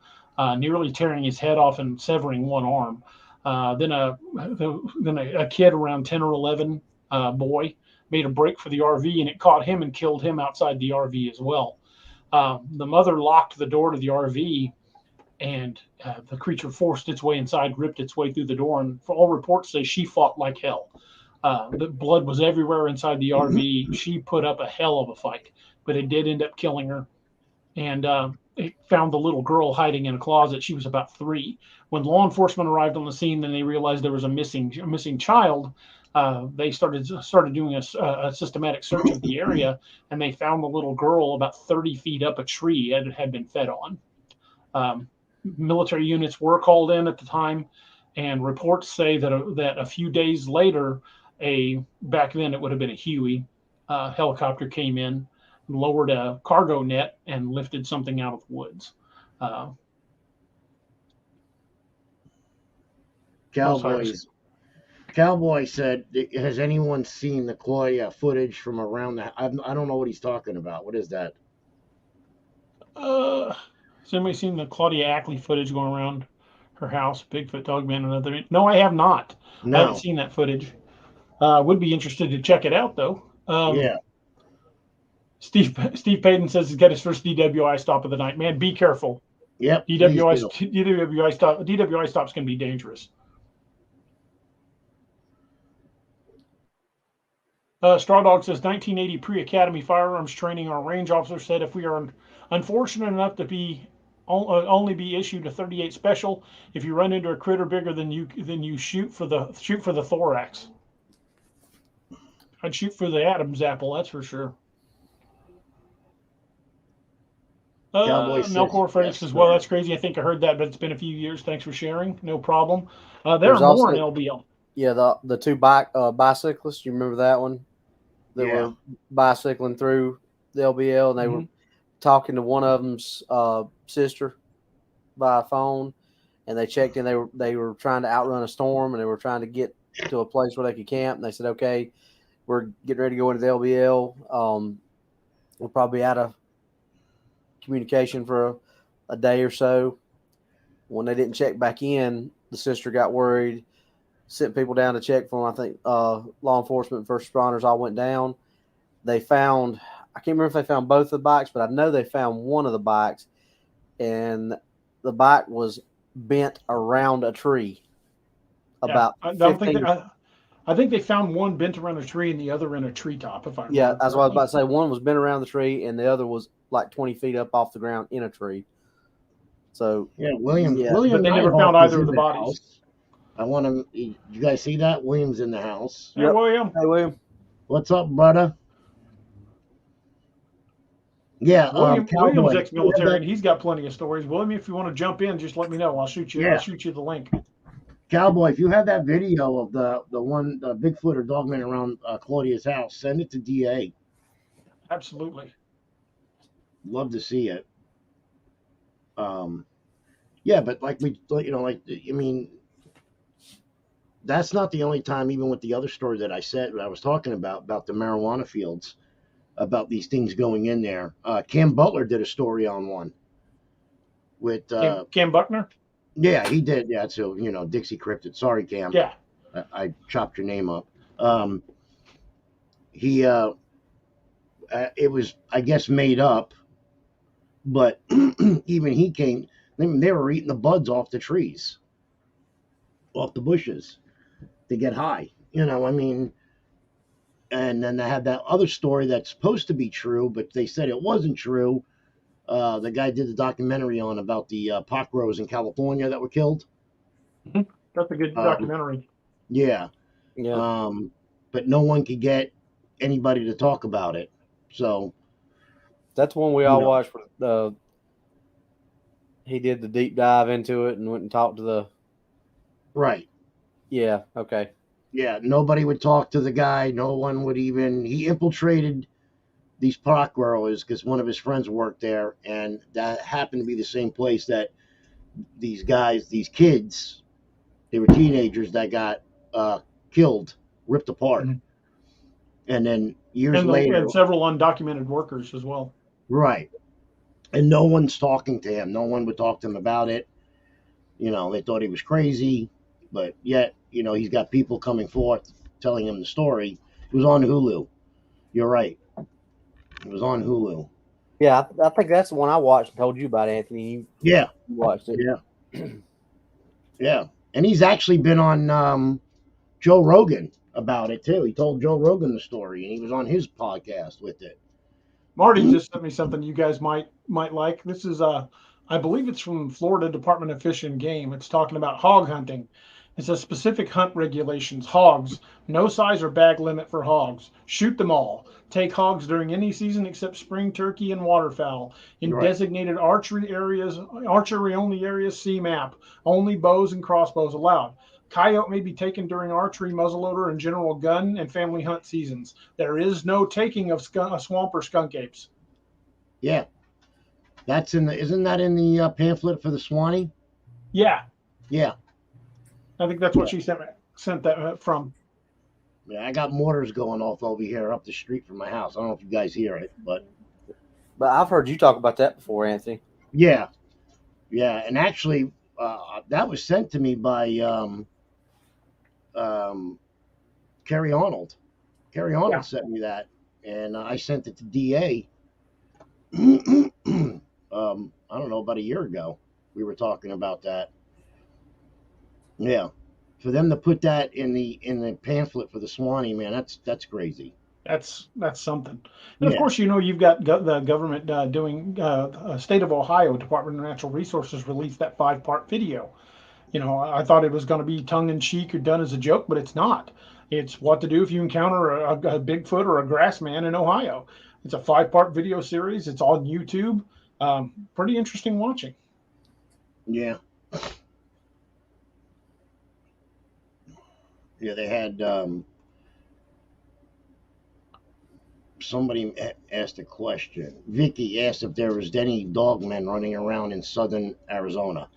nearly tearing his head off and severing one arm. Then a kid around 10 or 11, boy, made a break for the RV, and it caught him and killed him outside the RV as well. The mother locked the door to the RV, and the creature forced its way inside, ripped its way through the door, and for all reports say she fought like hell. The blood was everywhere inside the RV. She put up a hell of a fight, but it did end up killing her. And it found the little girl hiding in a closet. She was about 3. When law enforcement arrived on the scene, then they realized there was a missing child. They started doing a systematic search of the area, and they found the little girl about 30 feet up a tree it had been fed on. Military units were called in at the time, and reports say that a few days later, back then it would have been a Huey helicopter came in, lowered a cargo net, and lifted something out of the woods. Cowboy said, "Has anyone seen the Claudia footage from around the?" I don't know what he's talking about. What is that? Has anybody seen the Claudia Ackley footage going around her house? Bigfoot, Dogman, and other. No, I have not. No. I haven't seen that footage. Would be interested to check it out though. Yeah. Steve Payton says he's got his first DWI stop of the night. Man, be careful. Yep. DWI stops can be dangerous. Straw Dog says 1980 pre-academy firearms training. Our range officer said if we are unfortunate enough to only be issued a 38 special, if you run into a critter bigger than you shoot for the thorax. I'd shoot for the Adam's apple, that's for sure. Melkor Frederick says, "Well, that's crazy. I think I heard that, but it's been a few years. Thanks for sharing. No problem." There are more in LBL. Yeah, the 2 bicyclists. You remember that one? They were bicycling through the LBL, and they were talking to one of them's sister by phone, and they checked in. They were trying to outrun a storm, and they were trying to get to a place where they could camp. And they said, "Okay, we're getting ready to go into the LBL. We'll probably be out of communication for a day or so." When they didn't check back in, the sister got worried, sent people down to check for them. I think law enforcement and first responders all went down. They found, I can't remember if they found both the bikes, but I know they found one of the bikes, and the bike was bent around a tree. I think they found one bent around a tree and the other in a treetop. If I remember. Yeah, that's what I was about to say. One was bent around the tree, and the other was like 20 feet up off the ground in a tree. So William. But they never found either of the bodies. House. I want to. You guys see that? William's in the house. Yeah, William. Hey, William. What's up, brother? Yeah, William's ex-military, and he's got plenty of stories. William, if you want to jump in, just let me know. I'll shoot you. I'll shoot you the link. Cowboy, if you have that video of the one Bigfoot or Dogman around Claudia's house, send it to DA. Absolutely. Love to see it. Yeah, but like I mean, that's not the only time. Even with the other story that I was talking about the marijuana fields, about these things going in there. Cam Butler did a story on one with Cam Buckner. Yeah, he did. Yeah, so Dixie Cryptid. Sorry, Cam. Yeah. I chopped your name up. He it was, I guess, made up, but even he came. They were eating the buds off the trees, off the bushes, to get high. I mean, and then they had that other story that's supposed to be true, but they said it wasn't true. The guy did the documentary on about the pot growers in California that were killed. That's a good documentary. Yeah. Yeah. But no one could get anybody to talk about it. So that's one we all watched. He did the deep dive into it and went and talked to the. Right. Yeah. Okay. Yeah. Nobody would talk to the guy. No one would even. He infiltrated these pot growers because one of his friends worked there, and that happened to be the same place that these kids, they were teenagers that got killed, ripped apart. Mm-hmm. And then years later. And several undocumented workers as well. Right. And no one's talking to him. No one would talk to him about it. They thought he was crazy, but yet, he's got people coming forth telling him the story. It was on Hulu. You're right. It was on Hulu. Yeah, I think that's the one I watched and told you about, Anthony. You watched it. Yeah. Yeah. And he's actually been on Joe Rogan about it, too. He told Joe Rogan the story, and he was on his podcast with it. Marty just sent me something you guys might like. This is I believe it's from Florida Department of Fish and Game. It's talking about hog hunting. It says specific hunt regulations. Hogs, no size or bag limit for hogs. Shoot them all. Take hogs during any season except spring turkey and waterfowl. In designated archery only areas, see map. Only bows and crossbows allowed. Coyote may be taken during archery, muzzleloader, and general gun and family hunt seasons. There is no taking of swamp or skunk apes. Yeah. Isn't that in the pamphlet for the Swanee? Yeah. Yeah. I think that's what she sent that from. Yeah, I got mortars going off over here up the street from my house. I don't know if you guys hear it, but I've heard you talk about that before, Anthony. Yeah. Yeah, and actually that was sent to me by Kerry Arnold. Kerry Arnold sent me that, and I sent it to DA. I don't know, about a year ago. We were talking about that. Yeah, for them to put that in the pamphlet for the Swanee, man, that's crazy. That's something. And of course, you've got the government doing. State of Ohio Department of Natural Resources released that 5-part video. I thought it was going to be tongue in cheek or done as a joke, but it's not. It's what to do if you encounter a Bigfoot or a grass man in Ohio. It's a 5-part video series. It's on YouTube. Pretty interesting watching. Yeah. Yeah, they had somebody asked a question. Vicky asked if there was any dogmen running around in southern Arizona.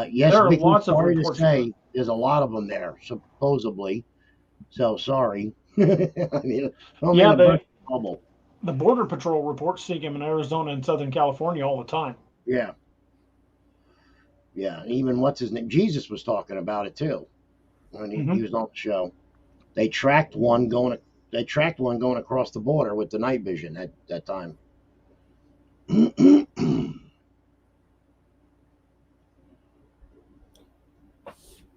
Yes, there are Vicky, lots of sorry to reports. say, there's a lot of them there, supposedly. So sorry. I mean, the Border Patrol reports seeing them in Arizona and Southern California all the time. Yeah. Yeah, and even what's his name? Jesus was talking about it too when he was on the show. They tracked one going across the border with the night vision at that time.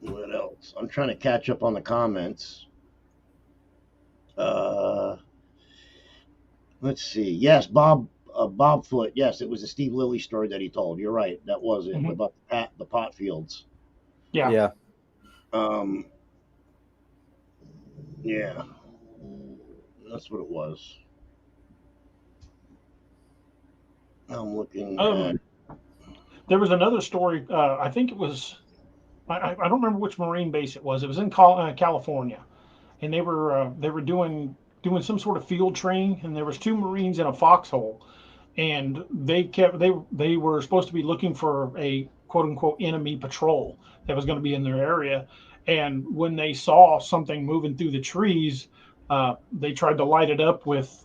What else? I'm trying to catch up on the comments. Let's see. Yes, Bob Foot. Yes, it was the Steve Lilly story that he told. You're right. That was it, about the pot fields. Yeah. Yeah. Yeah. That's what it was. I'm looking at... There was another story. I think it was I don't remember which Marine base it was. It was in California, and they were doing some sort of field training, and there was two Marines in a foxhole, and they were supposed to be looking for a quote unquote enemy patrol that was going to be in their area, and when they saw something moving through the trees, they tried to light it up with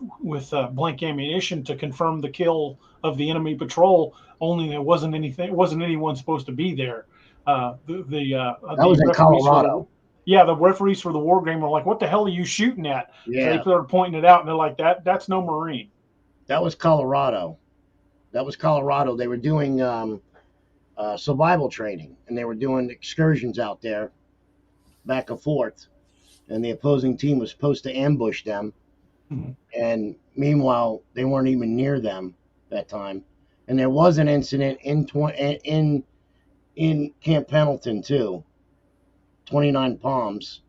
blank ammunition to confirm the kill of the enemy patrol. Only there wasn't anything, it wasn't anyone supposed to be there. That was in referees for Colorado. the referees for the war game were like, "What the hell are you shooting at?" So they Yeah, started pointing it out, and they're like, "That's no Marine." that was Colorado. They were doing survival training, and they were doing excursions out there, back and forth. And the opposing team was supposed to ambush them. Mhm. And meanwhile, they weren't even near them that time. And there was an incident in Camp Pendleton too, 29 Palms.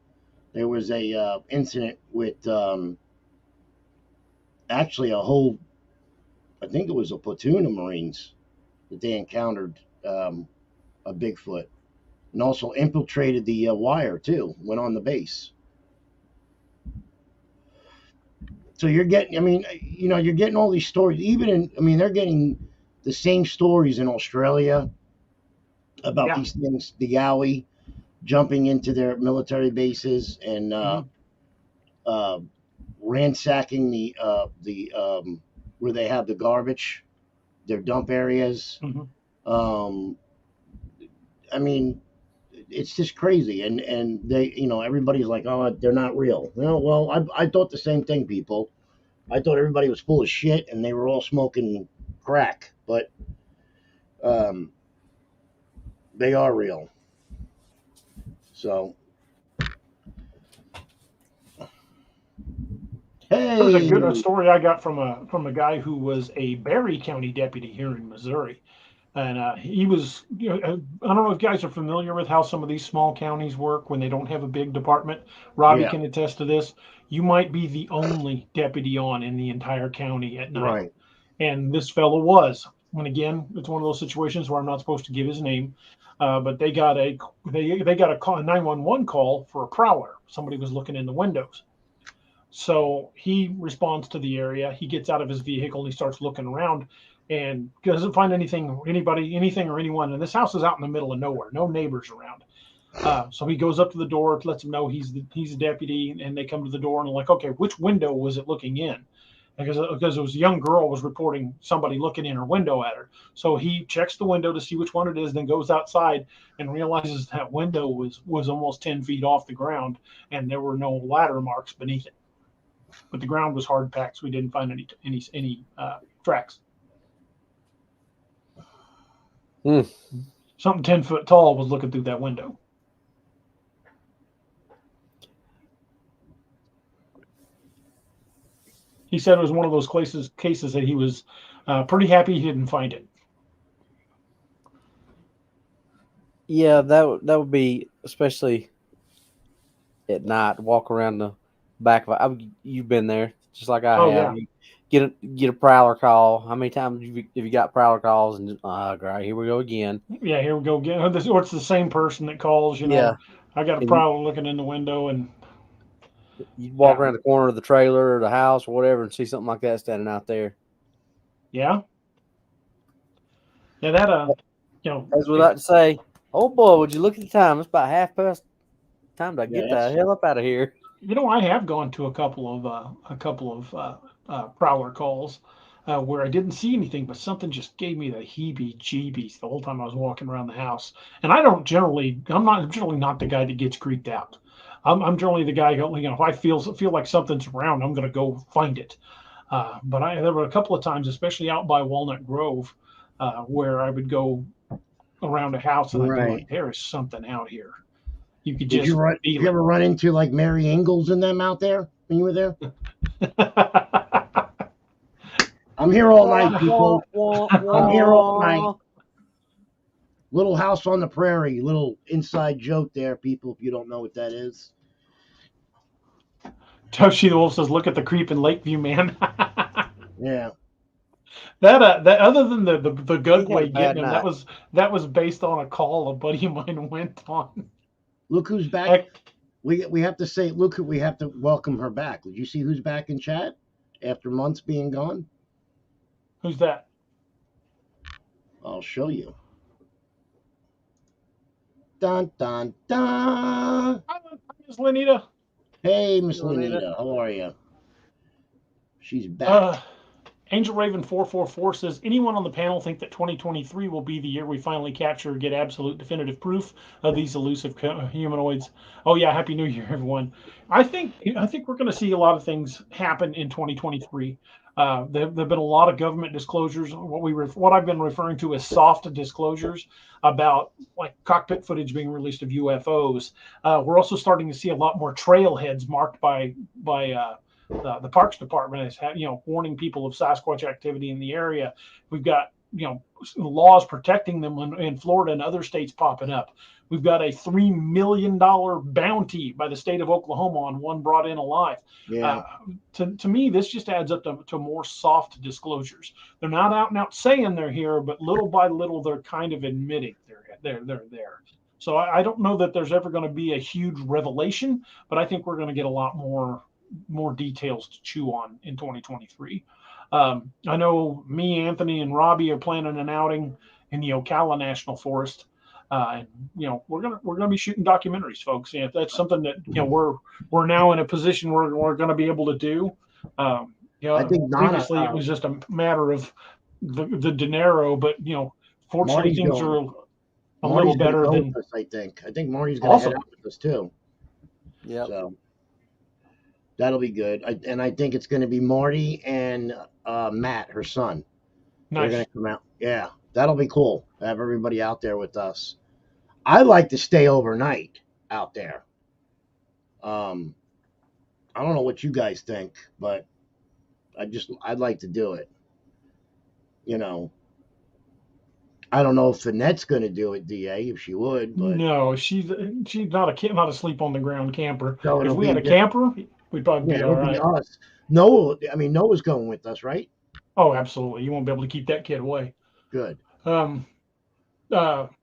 There was a incident with actually a whole, I think it was a platoon of Marines that they encountered a Bigfoot, and also infiltrated the wire too. Went on the base. So you're getting, I mean, you're getting all these stories. They're getting the same stories in Australia about Yeah. these things, the Yowie jumping into their military bases and Mhm. uh, ransacking the where they have the garbage, their dump areas. Mhm. Um, I mean, it's just crazy, and they, everybody's like, oh, they're not real. Well, I thought the same thing, people. I thought everybody was full of shit and they were all smoking crack, but um, they are real. So, There was a hey, story I got from a guy who was a Barry County deputy here in Missouri, and he was. I don't know if you guys are familiar with how some of these small counties work when they don't have a big department. Robbie yeah, can attest to this. You might be the only deputy on in the entire county at night, right, and this fellow was. And again, it's one of those situations where I'm not supposed to give his name, but they got a call, a 911 call for a prowler. Somebody was looking in the windows. So he responds to the area. He gets out of his vehicle and he starts looking around and doesn't find anything, anybody, anything or anyone. And this house is out in the middle of nowhere, no neighbors around. So he goes up to the door, lets them know he's a deputy, and they come to the door and are like, okay, which window was it looking in? Because it was a young girl was reporting somebody looking in her window at her. So he checks the window to see which one it is, then goes outside and realizes that window was almost 10 feet off the ground, and there were no ladder marks beneath it. But the ground was hard packed, so we didn't find any tracks. Hmm. Something 10 foot tall was looking through that window. He said it was one of those cases that he was pretty happy he didn't find it. Yeah, that would be, especially at night, walk around the back of. You've been there, just like I Oh have. yeah, You get a prowler call. How many times have you got prowler calls? And great, here we go again. yeah. Here we go again. Or it's the same person that calls. Yeah, I got a and prowler looking in the window, and you walk yeah, around the corner of the trailer or the house or whatever, and see something like that standing out there. yeah, yeah. That As we like to say, oh boy, would you look at the time? It's about half past. Time to yeah, get the hell up out of here. I have gone to a couple of prowler calls where I didn't see anything, but something just gave me the heebie-jeebies the whole time I was walking around the house. And I'm generally not the guy that gets creeped out. I'm generally the guy who, if I feel like something's around, I'm going to go find it. But there were a couple of times, especially out by Walnut Grove, where I would go around a house and I'd be right. like, there is something out here. You could Did you just run? Did feel you it. ever run into like Mary Ingalls and them out there when you were there? I'm here all night, Wah, people. wah, I'm here all night. wah. Little House on the Prairie, little inside joke there, people. If you don't know what that is, Toshi the Wolf says, look at the creep in Lakeview, man. yeah. That other than the He got a Gugway bad getting him, night. that was based on a call a buddy of mine went on. Look who's back. Heck, We have to say, look, we have to welcome her back. Did you see who's back in chat after months being gone? who's that? I'll show you. Dun dun dun. Hi, Miss Lenita. Hey, Miss Lenita. Lenita, how are you? She's back. Angel Raven 444 says, anyone on the panel think that 2023 will be the year we finally capture or get absolute definitive proof of these elusive humanoids? Oh yeah, Happy New Year, everyone. I think we're going to see a lot of things happen in 2023. There've been a lot of government disclosures, what I've been referring to as soft disclosures about like cockpit footage being released of UFOs. We're also starting to see a lot more trailheads marked by the Parks Department is, warning people of Sasquatch activity in the area. We've got, laws protecting them in Florida and other states popping up. We've got a $3 million bounty by the state of Oklahoma on one brought in alive. Yeah. To me, this just adds up to more soft disclosures. They're not out and out saying they're here, but little by little, they're kind of admitting they're there. So I don't know that there's ever going to be a huge revelation, but I think we're going to get a lot more details to chew on in 2023. I know me, Anthony, and Robbie are planning an outing in the Ocala National Forest. And we're gonna be shooting documentaries, folks. And if that's something that we're now in a position where we're gonna be able to do. I think previously it was just a matter of the dinero, but fortunately Marty's things going. are a little better than. Us, I think Marty's gonna head out with us too. Yeah. So that'll be good. I think it's going to be Marty and Matt, her son. Nice. They're going to come out. Yeah, that'll be cool. Have everybody out there with us. I like to stay overnight out there. I don't know what you guys think, but I'd like to do it. I don't know if Finette's going to do it, DA, if she would. But no, she's not a sleep on the ground camper. So if we had a camper, we'd probably be all right. Be us. Noah's going with us, right? Oh, absolutely. You won't be able to keep that kid away. Good.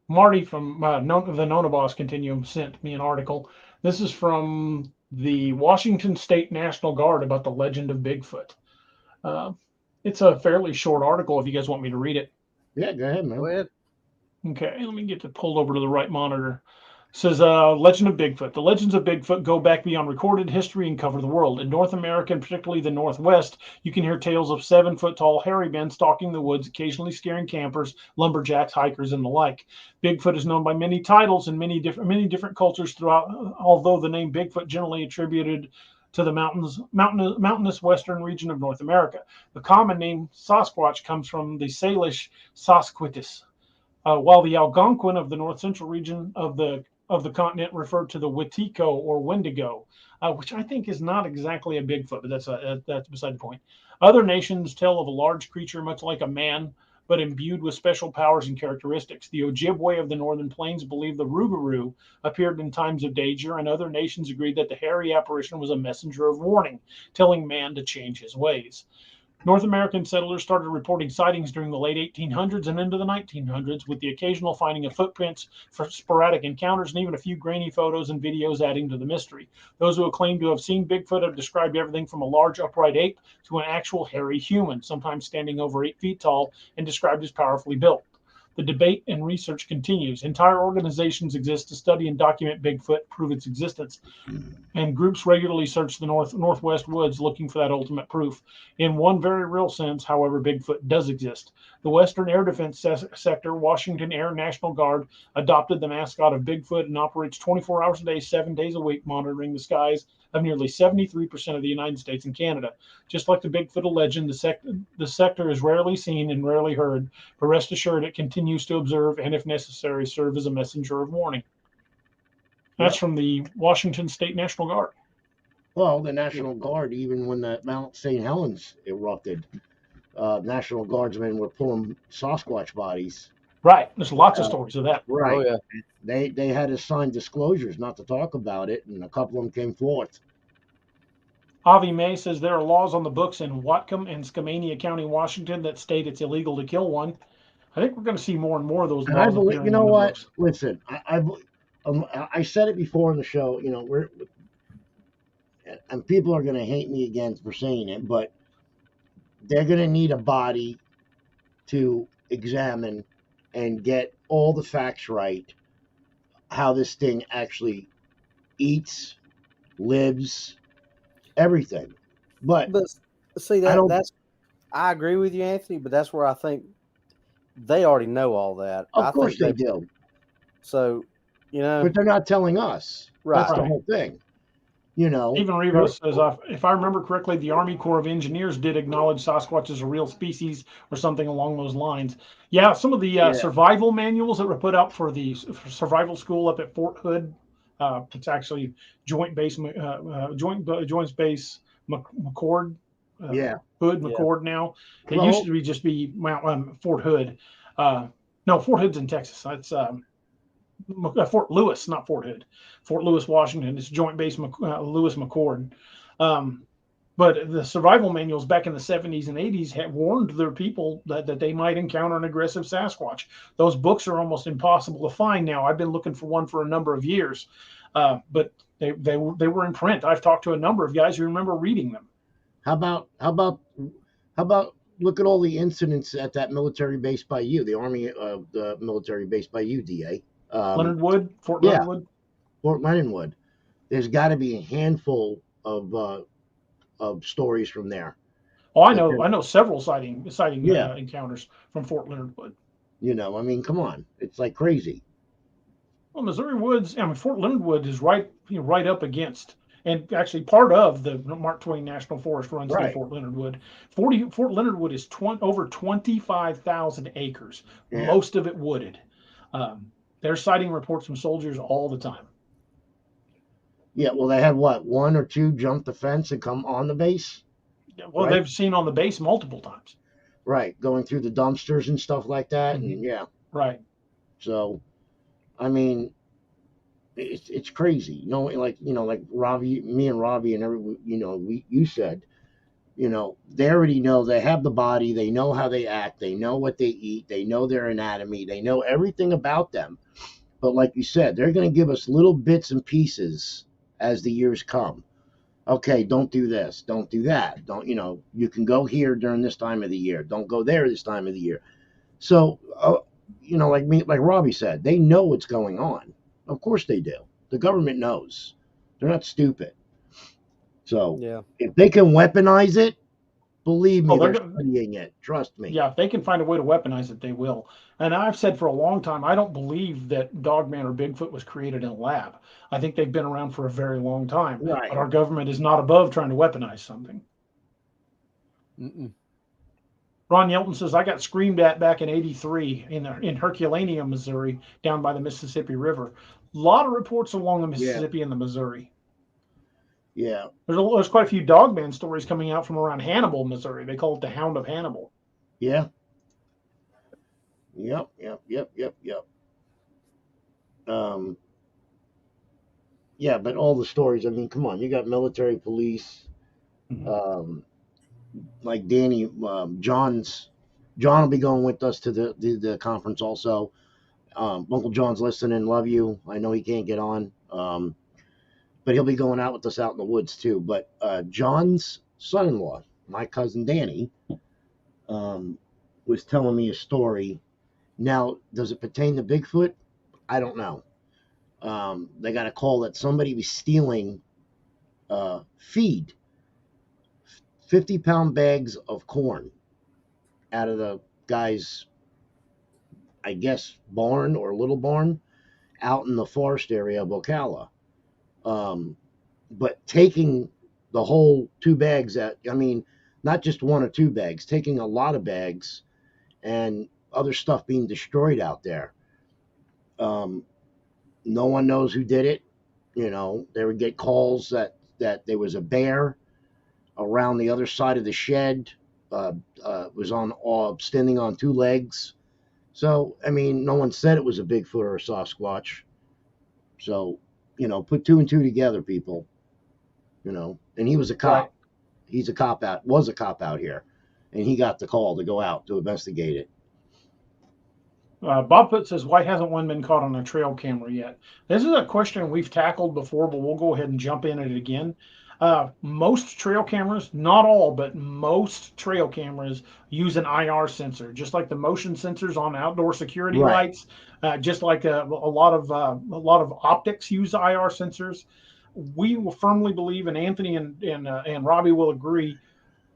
Marty from the Nona Boss Continuum sent me an article. This is from the Washington State National Guard about the legend of Bigfoot. It's a fairly short article if you guys want me to read it. Yeah, go ahead, man. Go ahead. Okay, let me get it pulled over to the right monitor. It says, Legend of Bigfoot. The legends of Bigfoot go back beyond recorded history and cover the world. In North America, and particularly the Northwest, you can hear tales of 7-foot-tall hairy men stalking the woods, occasionally scaring campers, lumberjacks, hikers, and the like. Bigfoot is known by many titles in many different cultures throughout, although the name Bigfoot generally attributed to the mountainous western region of North America. The common name Sasquatch comes from the Salish Sasquitus, while the Algonquin of the north central region of the continent referred to the Wetiko or Wendigo, which I think is not exactly a Bigfoot, but that's beside the point. Other nations tell of a large creature much like a man, but imbued with special powers and characteristics. The Ojibwe of the northern plains believe the Rougarou appeared in times of danger, and other nations agreed that the hairy apparition was a messenger of warning, telling man to change his ways. North American settlers started reporting sightings during the late 1800s and into the 1900s, with the occasional finding of footprints for sporadic encounters and even a few grainy photos and videos adding to the mystery. Those who have claimed to have seen Bigfoot have described everything from a large upright ape to an actual hairy human, sometimes standing over 8 feet tall and described as powerfully built. The debate and research continues. Entire organizations exist to study and document Bigfoot, prove its existence. And groups regularly search the northwest woods looking for that ultimate proof. In one very real sense, however, Bigfoot does exist. The Western Air Defense Sector, Washington Air National Guard, adopted the mascot of Bigfoot and operates 24 hours a day, 7 days a week, monitoring the skies of nearly 73% of the United States and Canada. Just like the Bigfoot legend, the sector is rarely seen and rarely heard, but rest assured it continues to observe and, if necessary, serve as a messenger of warning. That's from the Washington State National Guard. Well, the National Guard, even when the Mount St. Helens erupted, National Guardsmen were pulling Sasquatch bodies. Right. There's lots of stories of that. Right. Oh, yeah. They had to sign disclosures not to talk about it, and a couple of them came forth. Avi May says there are laws on the books in Whatcom and Skamania County, Washington, that state it's illegal to kill one. I think we're going to see more and more of those And I laws believe, you appearing know in the what? books. Listen, I said it before in the show. You know, and people are going to hate me again for saying it, but they're going to need a body to examine and get all the facts right. How this thing actually eats, lives, everything. But But see I don't. that's I agree with you, Anthony. But that's where I think they already know all that. Of I course think they they do, so you know but they're not telling us. That's right. the whole thing. You know, Stephen Rivas says, if I remember correctly, the Army Corps of Engineers did acknowledge Sasquatch as a real species or something along those lines. Yeah, some of the Yeah. survival manuals that were put out for the survival school up at Fort Hood, it's actually Joint Base Base McCord, Yeah. Hood Yeah. McCord now. It Well, used to be just be Fort Hood. No, Fort Hood's in Texas. That's Fort Lewis, not Fort Hood. Fort Lewis, Washington. It's Joint Base Lewis McCord. Um, but the survival manuals back in the 70s and 80s had warned their people that they might encounter an aggressive Sasquatch. Those books are almost impossible to find now. I've been looking for one for a number of years, but they were in print. I've talked to a number of guys who remember reading them. how about look at all the incidents at that military base by you, the Army, the military base by you, DA. Leonard Wood, Fort Yeah, Leonard Wood. Fort Leonard Wood. There's got to be a handful of stories from there. Oh, I That know several sighting Yeah. encounters from Fort Leonard Wood. You know, I mean, come on, it's like crazy. Well, Missouri Woods, I mean, Fort Leonard Wood is right up against, and actually part of the Mark Twain National Forest runs through Right. Fort Leonard Wood. Fort Leonard Wood is over 25,000 acres, Yeah. most of it wooded. They're citing reports from soldiers all the time. Yeah. Well, they had what, one or two jump the fence and come on the base. Well, Right. they've seen on the base multiple times. Right, going through the dumpsters and stuff like that, Mhm. and yeah. Right. So, I mean, it's crazy. Like Ravi, me and Ravi and every, you said, they already know, they have the body, they know how they act, they know what they eat, they know their anatomy, they know everything about them. But like you said, they're going to give us little bits and pieces as the years come. Okay, don't do this, don't do that. Don't, you can go here during this time of the year. Don't go there this time of the year. So, like Robbie said, they know what's going on. Of course they do. The government knows. They're not stupid. So, Yeah. if they can weaponize it, believe me, Oh, they're studying it. Trust me. Yeah, if they can find a way to weaponize it, they will. And I've said for a long time, I don't believe that Dogman or Bigfoot was created in a lab. I think they've been around for a very long time. Right. But our government is not above trying to weaponize something. Mm-mm. Ron Yelton says, I got screamed at back in '83 in Herculaneum, Missouri, down by the Mississippi River. A lot of reports along the Mississippi and the Missouri. Yeah. There's quite a few Dogman stories coming out from around Hannibal, Missouri. They call it the Hound of Hannibal. Yeah. Yep. Yeah, but all the stories, I mean, come on, you got military, police, like Danny, John will be going with us to the conference also. Uncle John's listening, love you. I know he can't get on, but he'll be going out with us out in the woods too. But John's son-in-law, my cousin Danny, was telling me a story. Now, does it pertain to Bigfoot? I don't know. They got a call that somebody was stealing feed, 50-pound bags of corn out of the guy's, I guess, barn or little barn out in the forest area of Ocala. But taking the whole 2 bags not just 1 or 2 bags, taking a lot of bags and other stuff being destroyed out there. No one knows who did it. They would get calls that there was a bear around the other side of the shed, was standing on 2 legs. So, I mean, no one said it was a Bigfoot or a Sasquatch. So, put 2 and 2 together, people. and he was a cop. Right. Was a cop out here, and he got the call to go out to investigate it. Bob Foot says, why hasn't one been caught on a trail camera yet? This is a question we've tackled before, but we'll go ahead and jump in it again. Most trail cameras, not all, but most trail cameras use an IR sensor, just like the motion sensors on outdoor security lights, just like a lot of optics use IR sensors. We will firmly believe, and Anthony and Robbie will agree,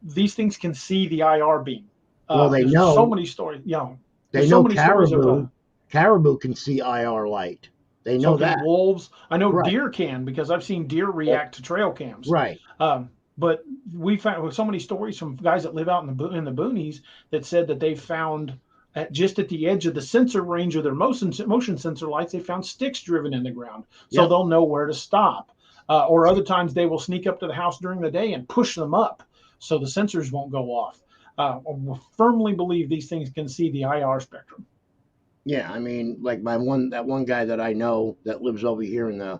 these things can see the IR beam. Well, they there's know. so many stories. They There's know so many stories of caribou can see IR light. They know so can that. wolves. I know Right. deer can, because I've seen deer react to trail cams. Right. But we found so many stories from guys that live out in the boonies that said that they found just at the edge of the sensor range of their motion sensor lights, they found sticks driven in the ground, so Yep. they'll know where to stop. Or other times they will sneak up to the house during the day and push them up so the sensors won't go off. We firmly believe these things can see the IR spectrum. Yeah, I mean, like that one guy that I know that lives over here in the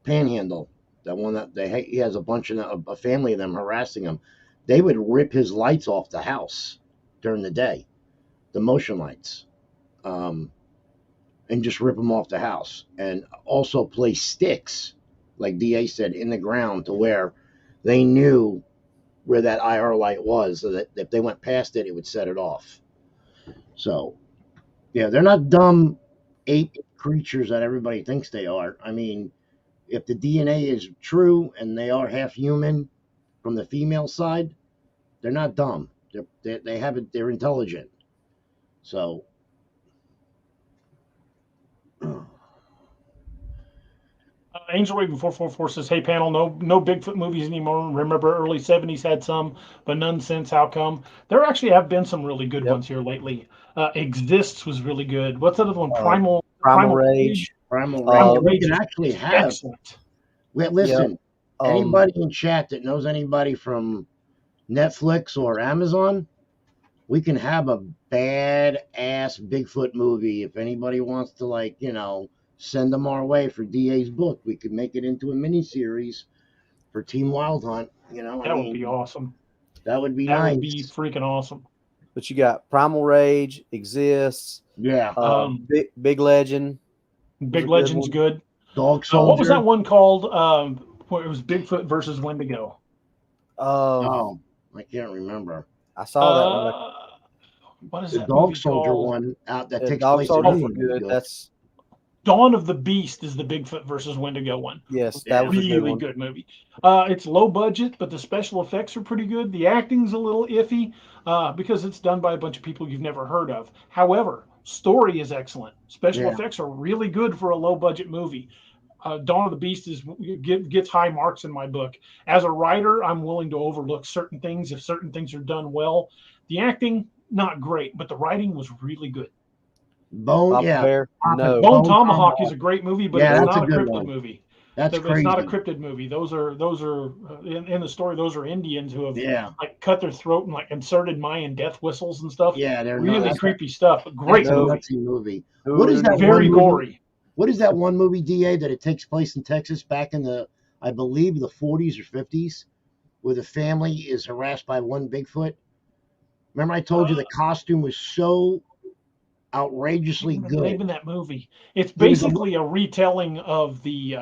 Panhandle, that one that he has a bunch of a family of them harassing him. They would rip his lights off the house during the day, the motion lights, and just rip them off the house, and also place sticks, like DA said, in the ground to where they knew where that IR light was, so that if they went past it, it would set it off. So, yeah, they're not dumb ape creatures that everybody thinks they are. I mean, if the DNA is true and they are half human from the female side, they're not dumb. They're intelligent. So, Angel Raven 444 says, "Hey panel, no Bigfoot movies anymore. Remember early 70s had some, but none since. How come?" There actually have been some really good ones here lately. Exists was really good. What's that other one? Primal Rage. Primal Rage. We can actually have. Excellent. Listen, anybody in chat that knows anybody from Netflix or Amazon, we can have a bad-ass Bigfoot movie. If anybody wants to, send them our way for DA's book, we could make it into a mini-series for Team Wild Hunt. That would be awesome. That would be That nice. would be freaking awesome. But you got Primal Rage, Exists. Yeah. Big Legend. Big Legend's good. Dog Soldier. What was that one called? Where it was Bigfoot versus Wendigo. Oh, I can't remember. I saw that one. What is the that Dog movie Soldier called? one out that Yeah, takes Dog place Soldier in was good. That's Dawn of the Beast is the Bigfoot versus Wendigo one. yes, that was really a good one. good movie. It's low budget, but the special effects are pretty good. The acting's a little iffy because it's done by a bunch of people you've never heard of. However, story is excellent. Special effects are really good for a low budget movie. Dawn of the Beast gets high marks in my book. As a writer, I'm willing to overlook certain things if certain things are done well. The acting, not great, but the writing was really good. Bone Tomahawk is a great movie, but it's not a cryptid movie. That's crazy. It's not a cryptid movie. Those are in the story. Those are Indians who have cut their throat and inserted Mayan death whistles and stuff. Yeah, they're really creepy stuff. Great movie. What is that? Very gory. What is that one movie, DA, that it takes place in Texas back in I believe the 40s or 50s, where the family is harassed by one Bigfoot? Remember I told you the costume was so outrageously good. Name in that movie. It's basically a retelling of the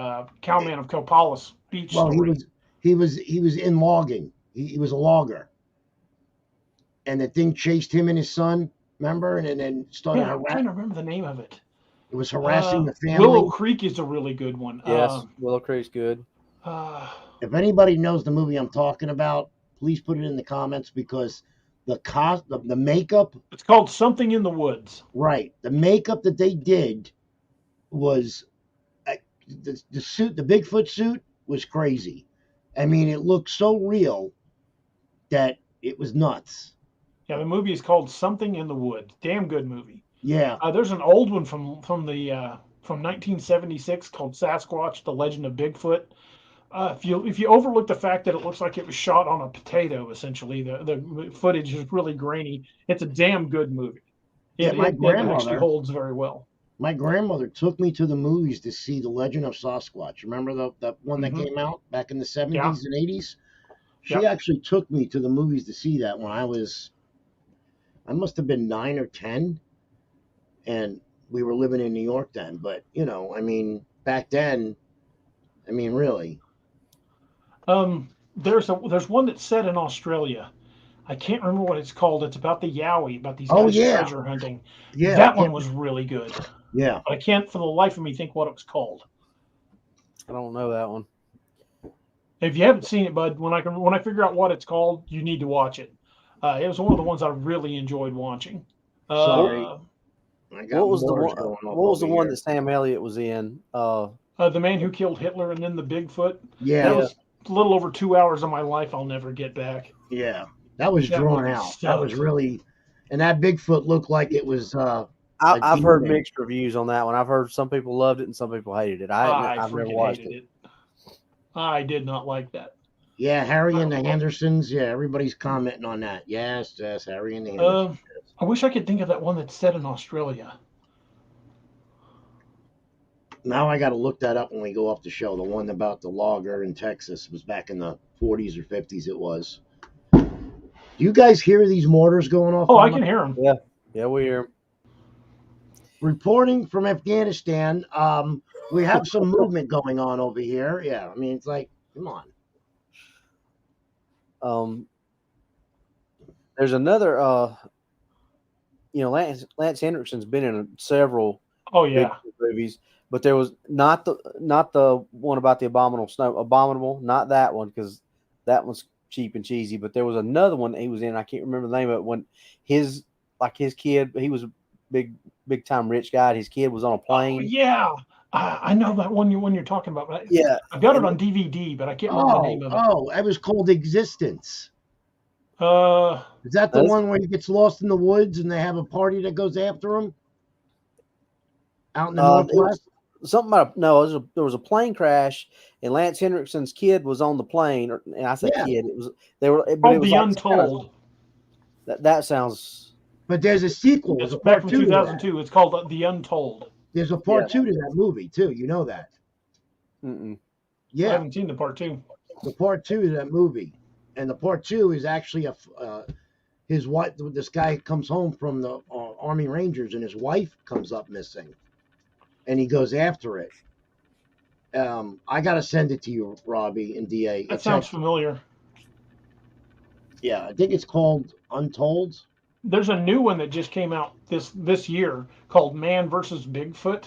Cowman of Copalis beach story. Well, he was in logging. He was a logger, and the thing chased him and his son. Remember, and then started harassing. I'm trying to remember the name of it. It was harassing the family. Willow Creek is a really good one. Yes, Willow Creek's good. If anybody knows the movie I'm talking about, please put it in the comments, because the makeup. It's called Something in the Woods. Right. The makeup that they did was the suit. The Bigfoot suit was crazy. I mean, it looked so real that it was nuts. Yeah, the movie is called Something in the Woods. Damn good movie. Yeah. There's an old one from 1976 called Sasquatch: The Legend of Bigfoot. If you overlook the fact that it looks like it was shot on a potato, essentially, the footage is really grainy. It's a damn good movie. It actually holds very well. My grandmother took me to the movies to see The Legend of Sasquatch. Remember the one that came out back in the 70s and 80s? She actually took me to the movies to see that when I must have been 9 or 10, and we were living in New York then. But I mean, back then, I mean, really. There's one that's set in Australia. I can't remember what it's called. It's about the Yowie, about these guys treasure hunting. Yeah, that one was really good. Yeah, but I can't for the life of me think what it was called. I don't know that one. If you haven't seen it, bud, when I figure out what it's called, you need to watch it. It was one of the ones I really enjoyed watching. Sorry. What was the one that Sam Elliott was in? The Man Who Killed Hitler and then the Bigfoot. Yeah. That was a little over 2 hours of my life I'll never get back. Yeah. That was drawn out. That was really, and that Bigfoot looked like it was. I've heard mixed reviews on that one. I've heard some people loved it and some people hated it. I've never watched it. I did not like that. Yeah, Harry and the Hendersons. Yeah, everybody's commenting on that. Yes, Harry and the Hendersons. I wish I could think of that one that's set in Australia. Now I got to look that up when we go off the show. The one about the logger in Texas was back in the 40s or 50s. It was. Do you guys hear these mortars going off? Oh, I can hear them. Yeah, we hear them. Reporting from Afghanistan. We have some movement going on over here. Yeah, I mean, it's like, come on. There's another. Lance Henriksen's been in several. Big movies, but there was not the one about the abominable, not that one because that one's cheap and cheesy. But there was another one that he was in. I can't remember the name of it. When his kid, he was a big time rich guy. His kid was on a plane. Oh, yeah. I know that one you're talking about. Right? Yeah, I've got it on DVD, but I can't remember the name of it. Oh, it was called Existence. Is that the one where he gets lost in the woods and they have a party that goes after him out in the Northwest? Something about there was a plane crash and Lance Henriksen's kid was on the plane. And I said kid. It was it was The Untold. That sounds. But there's a sequel. It's back from 2002. It's called The Untold. There's a part 2 to that movie too. You know that? Mm-mm. Yeah, I haven't seen the part 2. The part 2 to that movie, and the part 2 is actually his wife. This guy comes home from the Army Rangers, and his wife comes up missing, and he goes after it. I gotta send it to you, Robbie and DA. That sounds familiar. Yeah, I think it's called Untold. There's a new one that just came out this year called Man versus Bigfoot.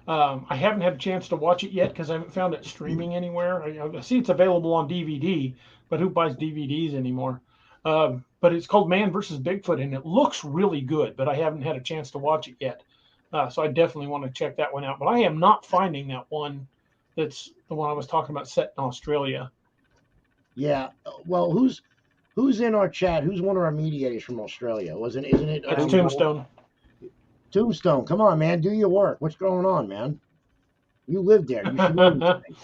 I haven't had a chance to watch it yet because I haven't found it streaming anywhere. I see it's available on DVD, but who buys DVDs anymore? But it's called Man versus Bigfoot, and it looks really good, but I haven't had a chance to watch it yet. So I definitely want to check that one out. But I am not finding that one that's the one I was talking about set in Australia. Yeah. Well, who's in our chat? Who's one of our mediators from Australia? Isn't it? It's Tombstone. Tombstone, come on, man, do your work. What's going on, man? You live there. You should know these things.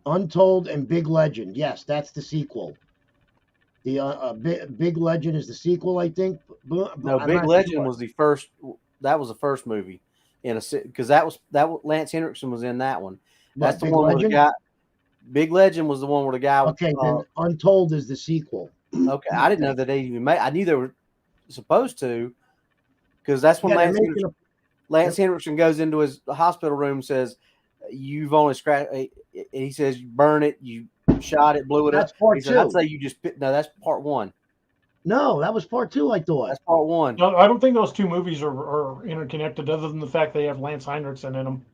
Untold and Big Legend. Yes, that's the sequel. The Big Legend is the sequel, I think. No, Big Legend was the first. That was the first movie because that Lance Henriksen was in that one. That's the one where the guy. Big Legend was the one where the guy. Okay, then Untold is the sequel. Okay, I didn't know that they even made. I knew they were supposed to, because that's when Lance Henriksen goes into his hospital room and says, "You've only scratched." He says, "You burn it. You shot it, blew it that's up." Part he 2. said, "I'd say you just no." That's part 1. No, that was part 2. I thought that's part 1. No, I don't think those two movies are interconnected, other than the fact they have Lance Henriksen in them.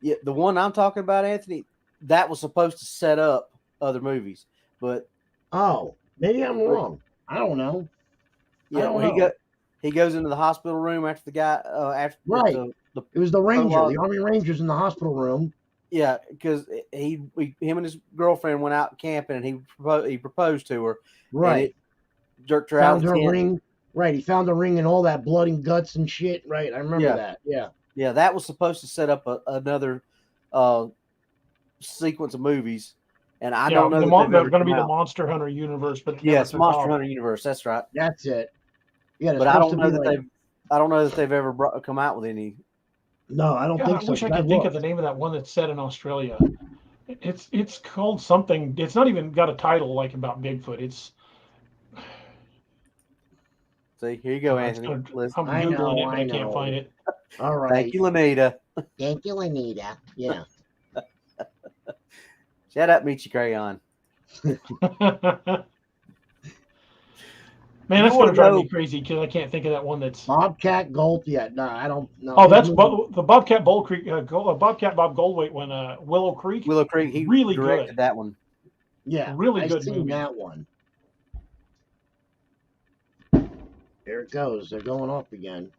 Yeah, the one I'm talking about, Anthony, that was supposed to set up other movies, but maybe I'm wrong. I don't know. Yeah, when he goes into the hospital room after the guy it was the Ranger, the Army Rangers in the hospital room. Yeah, because him and his girlfriend went out camping and he proposed to her. Right. And it jerked her out. Found her ring. Right. He found the ring and all that blood and guts and shit. Right. I remember that. Yeah. Yeah, that was supposed to set up another sequence of movies. And I don't know. They're going to be the Monster Hunter universe, but yes, Monster Hunter universe. That's right. That's it. Yeah, but I don't know that they've ever come out with any. No, I don't think so. I wish I could think of the name of that one that's set in Australia. It's called something. It's not even got a title like about Bigfoot. It's See, here you go, it's Anthony. gonna, Listen. I'm I googling know, it, but I I can't find know. it. All right. Thank you, Lanita. Thank you, Anita. Yeah. Shut up, Michi Crayon. Man, that's You wanna gonna drive know- me crazy because I can't think of that one that's. Bobcat Gulp. Yeah, no, I don't know. Oh, His that's movie- the Bobcat Bull Creek, Bobcat Bob Goldthwait one, Willow Creek. Willow Creek. He really directed good. that one. Yeah, Really I've good seen movie. that one. There it goes. They're going off again.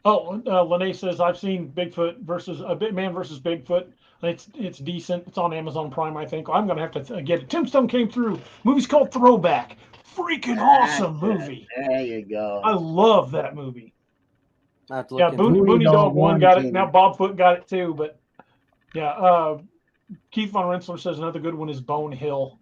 Oh, Lene says I've seen Bigfoot versus Man versus Bigfoot. It's decent. It's on Amazon Prime, I think. I'm gonna have to get it. Tombstone came through. Movie's called Throwback. Freaking awesome movie. There you go. I love that movie. I have to Yeah, look into it. Boonie Dog 1 got it. came- Now Bob Foot got it too. But yeah, Keith Von Rensselaer says another good one is Bone Hill.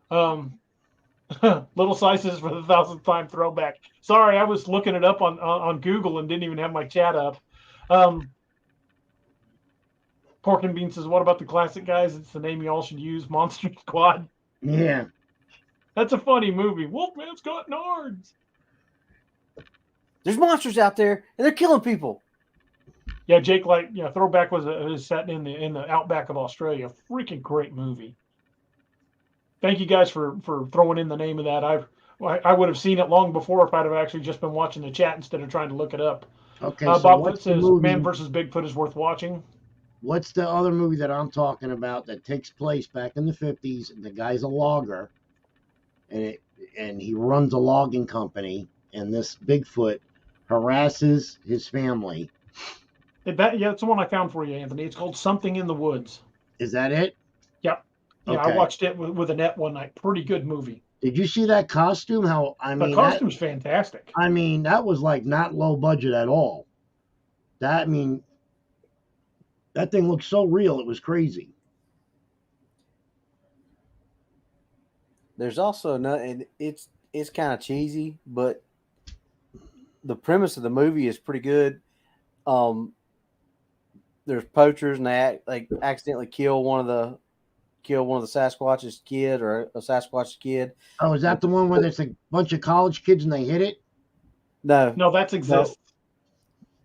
Little Slices for the 1,000th time throwback. Sorry, I was looking it up on Google and didn't even have my chat up. Pork and Bean says, what about the classic guys? It's the name you all should use, Monster Squad. Yeah. That's a funny movie. Wolfman's got nards. There's monsters out there, and they're killing people. Yeah, Jake, Throwback was set in the outback of Australia. Freaking great movie. Thank you guys for throwing in the name of that. I would have seen it long before if I'd have actually just been watching the chat instead of trying to look it up. Okay. Bob So Foot what's the says movie? Man versus Bigfoot is worth watching. What's the other movie that I'm talking about that takes place back in the 50s? And the guy's a logger, and he runs a logging company, and this Bigfoot harasses his family. It's the one I found for you, Anthony. It's called Something in the Woods. Is that it? Yep. Yeah, Okay. I watched it with Annette one night. Pretty good movie. Did you see that costume? The costume's fantastic. that was like not low budget at all. That thing looked so real. It was crazy. There's also another, and it's kind of cheesy, but the premise of the movie is pretty good. There's poachers, and they accidentally kill one of the Sasquatch's kid, or a Sasquatch's kid. Oh, is that the one where there's a bunch of college kids and they hit it? No, that's exists.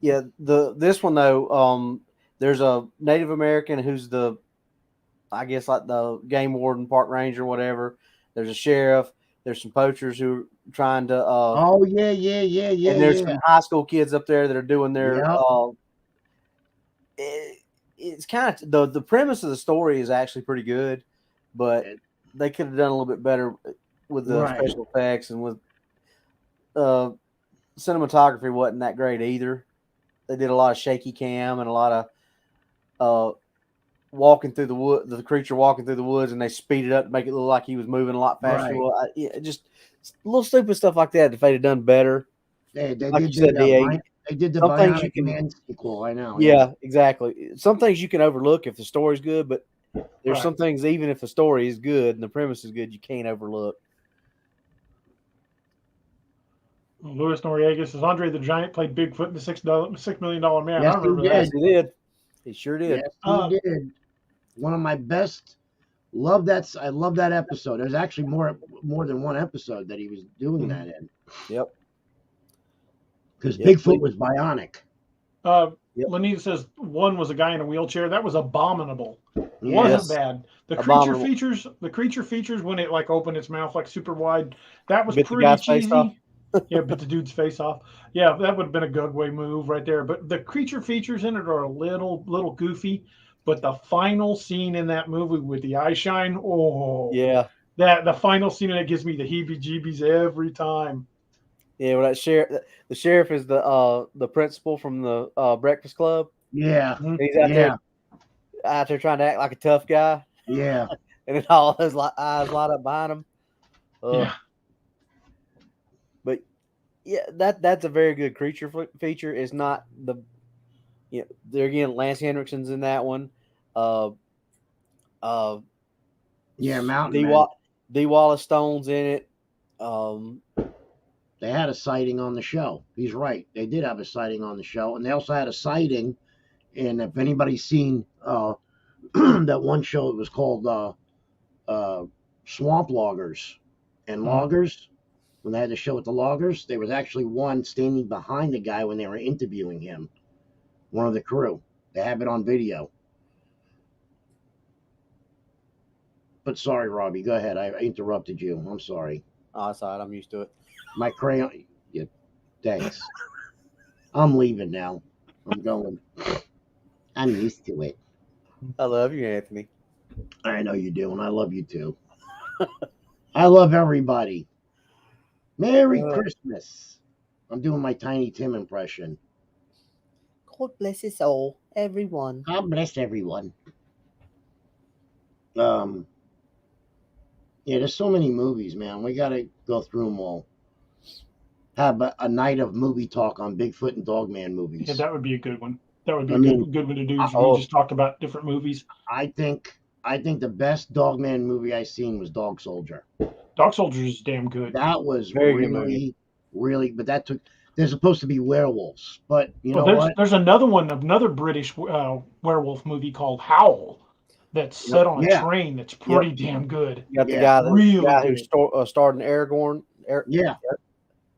Yeah, this one though, there's a Native American who's I guess like the game warden, park ranger, whatever. There's a sheriff. There's some poachers who are trying to. Oh yeah. And there's some high school kids up there that are doing their. Yep. It's kind of the premise of the story is actually pretty good, but they could have done a little bit better with the special effects, and with cinematography wasn't that great either. They did a lot of shaky cam and a lot of walking through the wood, the creature walking through the woods, and they speed it up to make it look like he was moving a lot faster. Right. Well, just little stupid stuff like that. If they'd have done better, They like did you said, they did the some things Bionic you can- Man sequel. I know. yeah, exactly. Some things you can overlook if the story's good, but there's Right. some things, even if the story is good and the premise is good, you can't overlook. Louis Noriega says Andre the Giant played Bigfoot in the $6 million Man. Yes, I remember he that. Yes, he did. He sure did. Yes, he did. One of my best. Love that. I love that episode. There's actually more than one episode that he was doing that in. Yep. Because Yep. Bigfoot was bionic. Yep. Lenita says one was a guy in a wheelchair. That was abominable. Yes. Wasn't bad. The Abominable. creature features when it like opened its mouth like super wide. That was Bit the pretty guy's face off. cheesy. Yeah, bit the dude's face off. Yeah, that would have been a good way move right there. But the creature features in it are a little goofy. But the final scene in that movie with the eye shine, Yeah. the final scene in it gives me the heebie-jeebies every time. Yeah, well, the sheriff is the principal from the Breakfast Club. Yeah. He's out there trying to act like a tough guy, Yeah. and then all his eyes light up behind him. Yeah. But yeah, that's a very good creature feature. It's not there again. Lance Henriksen's in that one. Mountain Man. D. Wallace Stone's in it. They had a sighting on the show. He's right. They did have a sighting on the show, and they also had a sighting. And if anybody's seen that one show. It was called Swamp Loggers, and loggers. When they had the show with the loggers, there was actually one standing behind the guy when they were interviewing him. One of the crew. They have it on video. But sorry, Robbie. Go ahead. I interrupted you. I'm sorry. Oh, that's all right. I'm used to it. My crayon. Yeah, thanks. I'm leaving now. I'm going. I'm used to it. I love you, Anthony. I know you do, and I love you too. I love everybody. Merry Christmas. I'm doing my Tiny Tim impression. God bless his soul, everyone. God bless everyone. Yeah, there's so many movies, man. We got to go through them all. Have a night of movie talk on Bigfoot and Dogman movies. Yeah, that would be a good one. That would be a good one to do. Oh. We just talk about different movies. I think the best Dogman movie I seen was Dog Soldier. Dog Soldier is damn good. That was Very really, good movie. really, but that took. They're supposed to be werewolves, but you know there's, what? There's another one, another British werewolf movie called Howl, that's set on a train. That's pretty damn good. You got the guy, who starred in Aragon.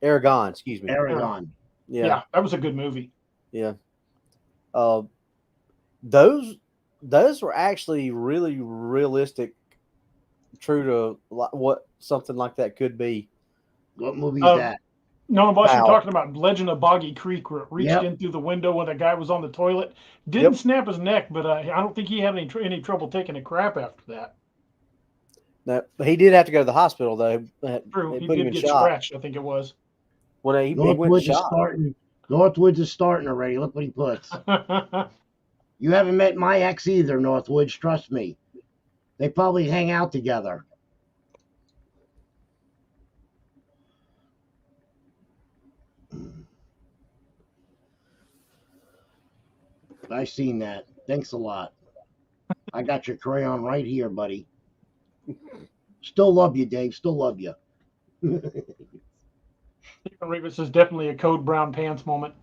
Excuse me. Aragon. Yeah, that was a good movie. Yeah. Those were actually really realistic, true to what something like that could be. What movie is that? No, boss, you're talking about Legend of Boggy Creek, where it reached in through the window when the guy was on the toilet. Didn't snap his neck, but I don't think he had any trouble taking a crap after that. No, he did have to go to the hospital though. True, he did get scratched. I think it was. Well, he went shot. Northwoods is starting already. Look what he puts. You haven't met my ex either, Northwoods. Trust me. They probably hang out together. I seen that. Thanks a lot. I got your crayon right here, buddy. Still love you, Dave. Still love you. This is definitely a Code Brown Pants moment.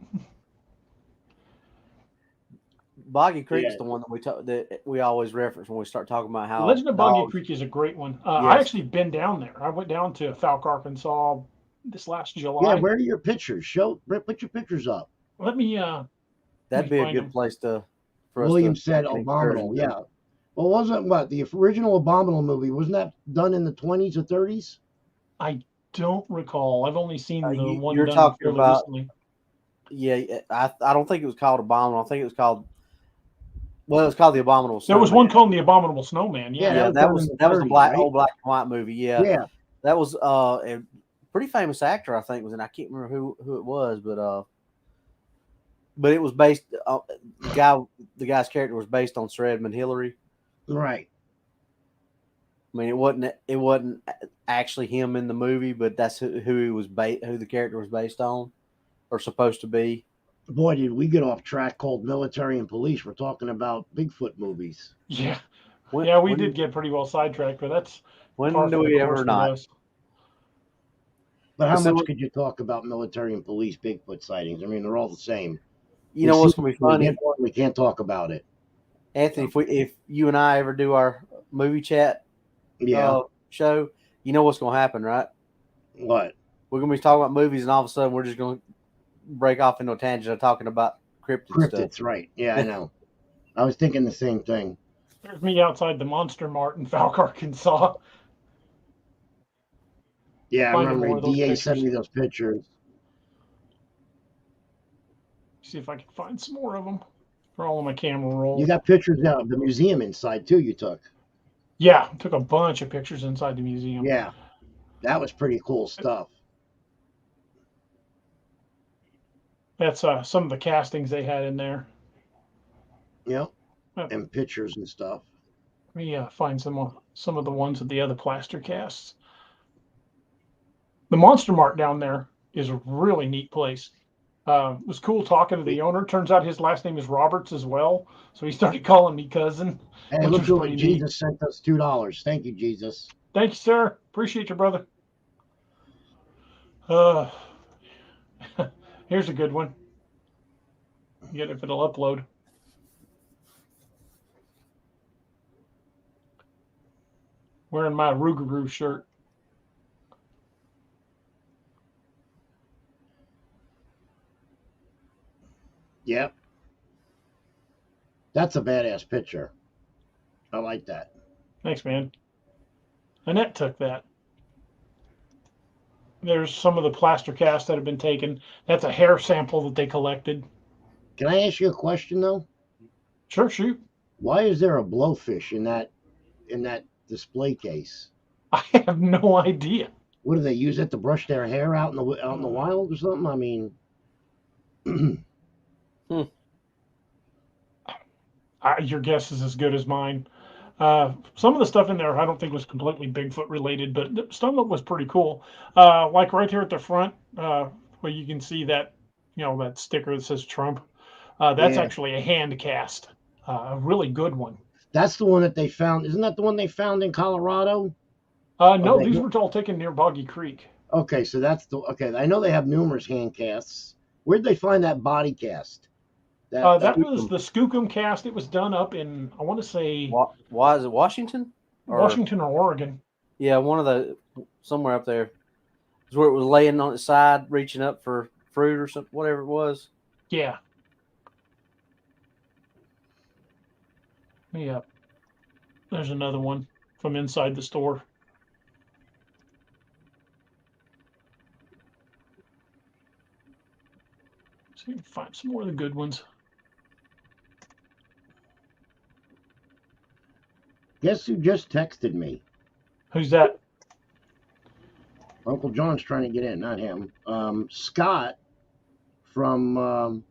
Boggy Creek is the one that we always reference when we start talking about how Legend of Boggy Creek is a great one. I actually been down there. I went down to Falk, Arkansas this last July. Yeah, where are your pictures? Put your pictures up. Let me. That'd be a good place to. William said Abominable. Yeah. Well, wasn't the original Abominable movie? Wasn't that done in the 20s or 30s? I don't recall. I've only seen the one you're done talking about. Recently. Yeah, I don't think it was called Abominable. I think it was called. Well, it was called The Abominable Snowman. There was one called The Abominable Snowman. Yeah, that was the old black and white movie. Yeah. That was a pretty famous actor, I think, was, and I can't remember who it was, but it was based. The guy's character was based on Sir Edmund Hillary. Right. I mean, it wasn't actually him in the movie, but that's who he was who the character was based on, or supposed to be. Boy, did we get off track called Military and Police. We're talking about Bigfoot movies. Yeah. We did get pretty well sidetracked, but that's when do we ever not? But how much could you talk about Military and Police Bigfoot sightings? I mean, they're all the same. You know what's going to be funny? We can't talk about it. Anthony, if you and I ever do our movie chat show, you know what's going to happen, right? What? We're going to be talking about movies, and all of a sudden we're just going to break off into a tangent of talking about cryptids stuff. Right. Yeah, I know. I was thinking the same thing. There's me outside the Monster Mart in Falk, Arkansas. Yeah, I remember DA sent me those pictures. See if I can find some more of them for all of my camera rolls. You got pictures of the museum inside too. You took. Yeah, took a bunch of pictures inside the museum. Yeah, that was pretty cool stuff. That's some of the castings they had in there. Yeah, and pictures and stuff. Let me find some of the ones of the other plaster casts. The Monster Mart down there is a really neat place. It was cool talking to the owner. Turns out his last name is Roberts as well, so he started calling me cousin. Hey, look what Jesus sent us $2. Thank you, Jesus. Thank you, sir. Appreciate you, brother. Here's a good one. Get if it'll upload. Wearing my Rougarou shirt. Yep. That's a badass picture. I like that. Thanks, man. Annette took that. There's some of the plaster casts that have been taken. That's a hair sample that they collected. Can I ask you a question though? Sure, shoot. Why is there a blowfish in that display case? I have no idea. What do they use it to brush their hair out in the wild or something? I mean, your guess is as good as mine. Some of the stuff in there I don't think was completely Bigfoot related, but some of it was pretty cool. Like right here at the front, where you can see that, that sticker that says Trump. That's Yeah. actually a hand cast, a really good one. that's the one that they found. Isn't that the one they found in Colorado? No, Okay. these were all taken near Boggy Creek. Okay, so okay. I know they have numerous hand casts. Where'd they find that body cast? That was the Skookum cast. It was done up in, I want to say, Why is it Washington? Washington or Oregon. Yeah, one of the somewhere up there. Is where it was laying on its side, reaching up for fruit or something, whatever it was. Yeah. Yeah. There's another one from inside the store. See if we can find some more of the good ones. Guess who just texted me? Who's that? Uncle John's trying to get in, not him. Scott from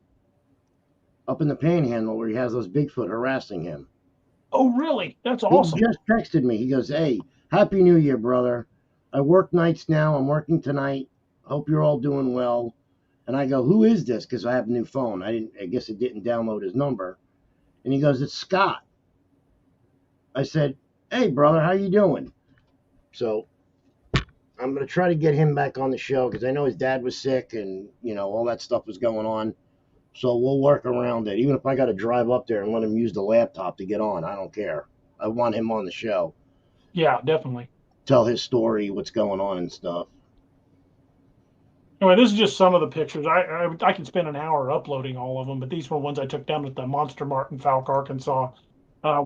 up in the Panhandle where he has those Bigfoot harassing him. Oh, really? That's awesome. He just texted me. He goes, "Hey, Happy New Year, brother. I work nights now. I'm working tonight. Hope you're all doing well." And I go, "Who is this?" Because I have a new phone. I guess it didn't download his number. And he goes, "It's Scott." I said, "Hey, brother, how you doing?" So I'm going to try to get him back on the show because I know his dad was sick and, all that stuff was going on. So we'll work around it. Even if I got to drive up there and let him use the laptop to get on, I don't care. I want him on the show. Yeah, definitely. Tell his story, what's going on and stuff. Anyway, this is just some of the pictures. I could spend an hour uploading all of them, but these were ones I took down at the Monster Mart in Falk, Arkansas.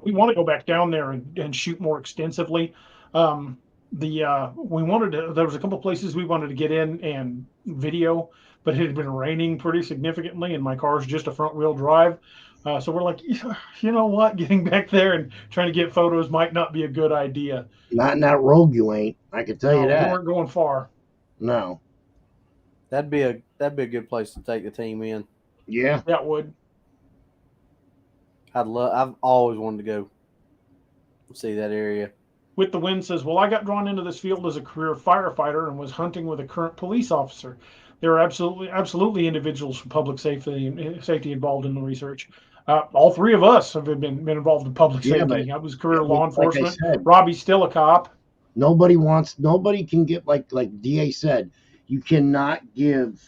We want to go back down there and shoot more extensively. There was a couple places we wanted to get in and video, but it had been raining pretty significantly, and my car's just a front wheel drive. So we're like, you know what? Getting back there and trying to get photos might not be a good idea. Not in that rogue, you ain't. I can tell you that. We weren't going far. No. That'd be a good place to take the team in. Yeah. That would. I've always wanted to go see that area. With the Wind says, "Well, I got drawn into this field as a career firefighter and was hunting with a current police officer. There are absolutely individuals from public safety involved in the research. All three of us have been involved in public safety. I was career law enforcement. Said, Robbie's still a cop. Nobody can get, like DA said, you cannot give.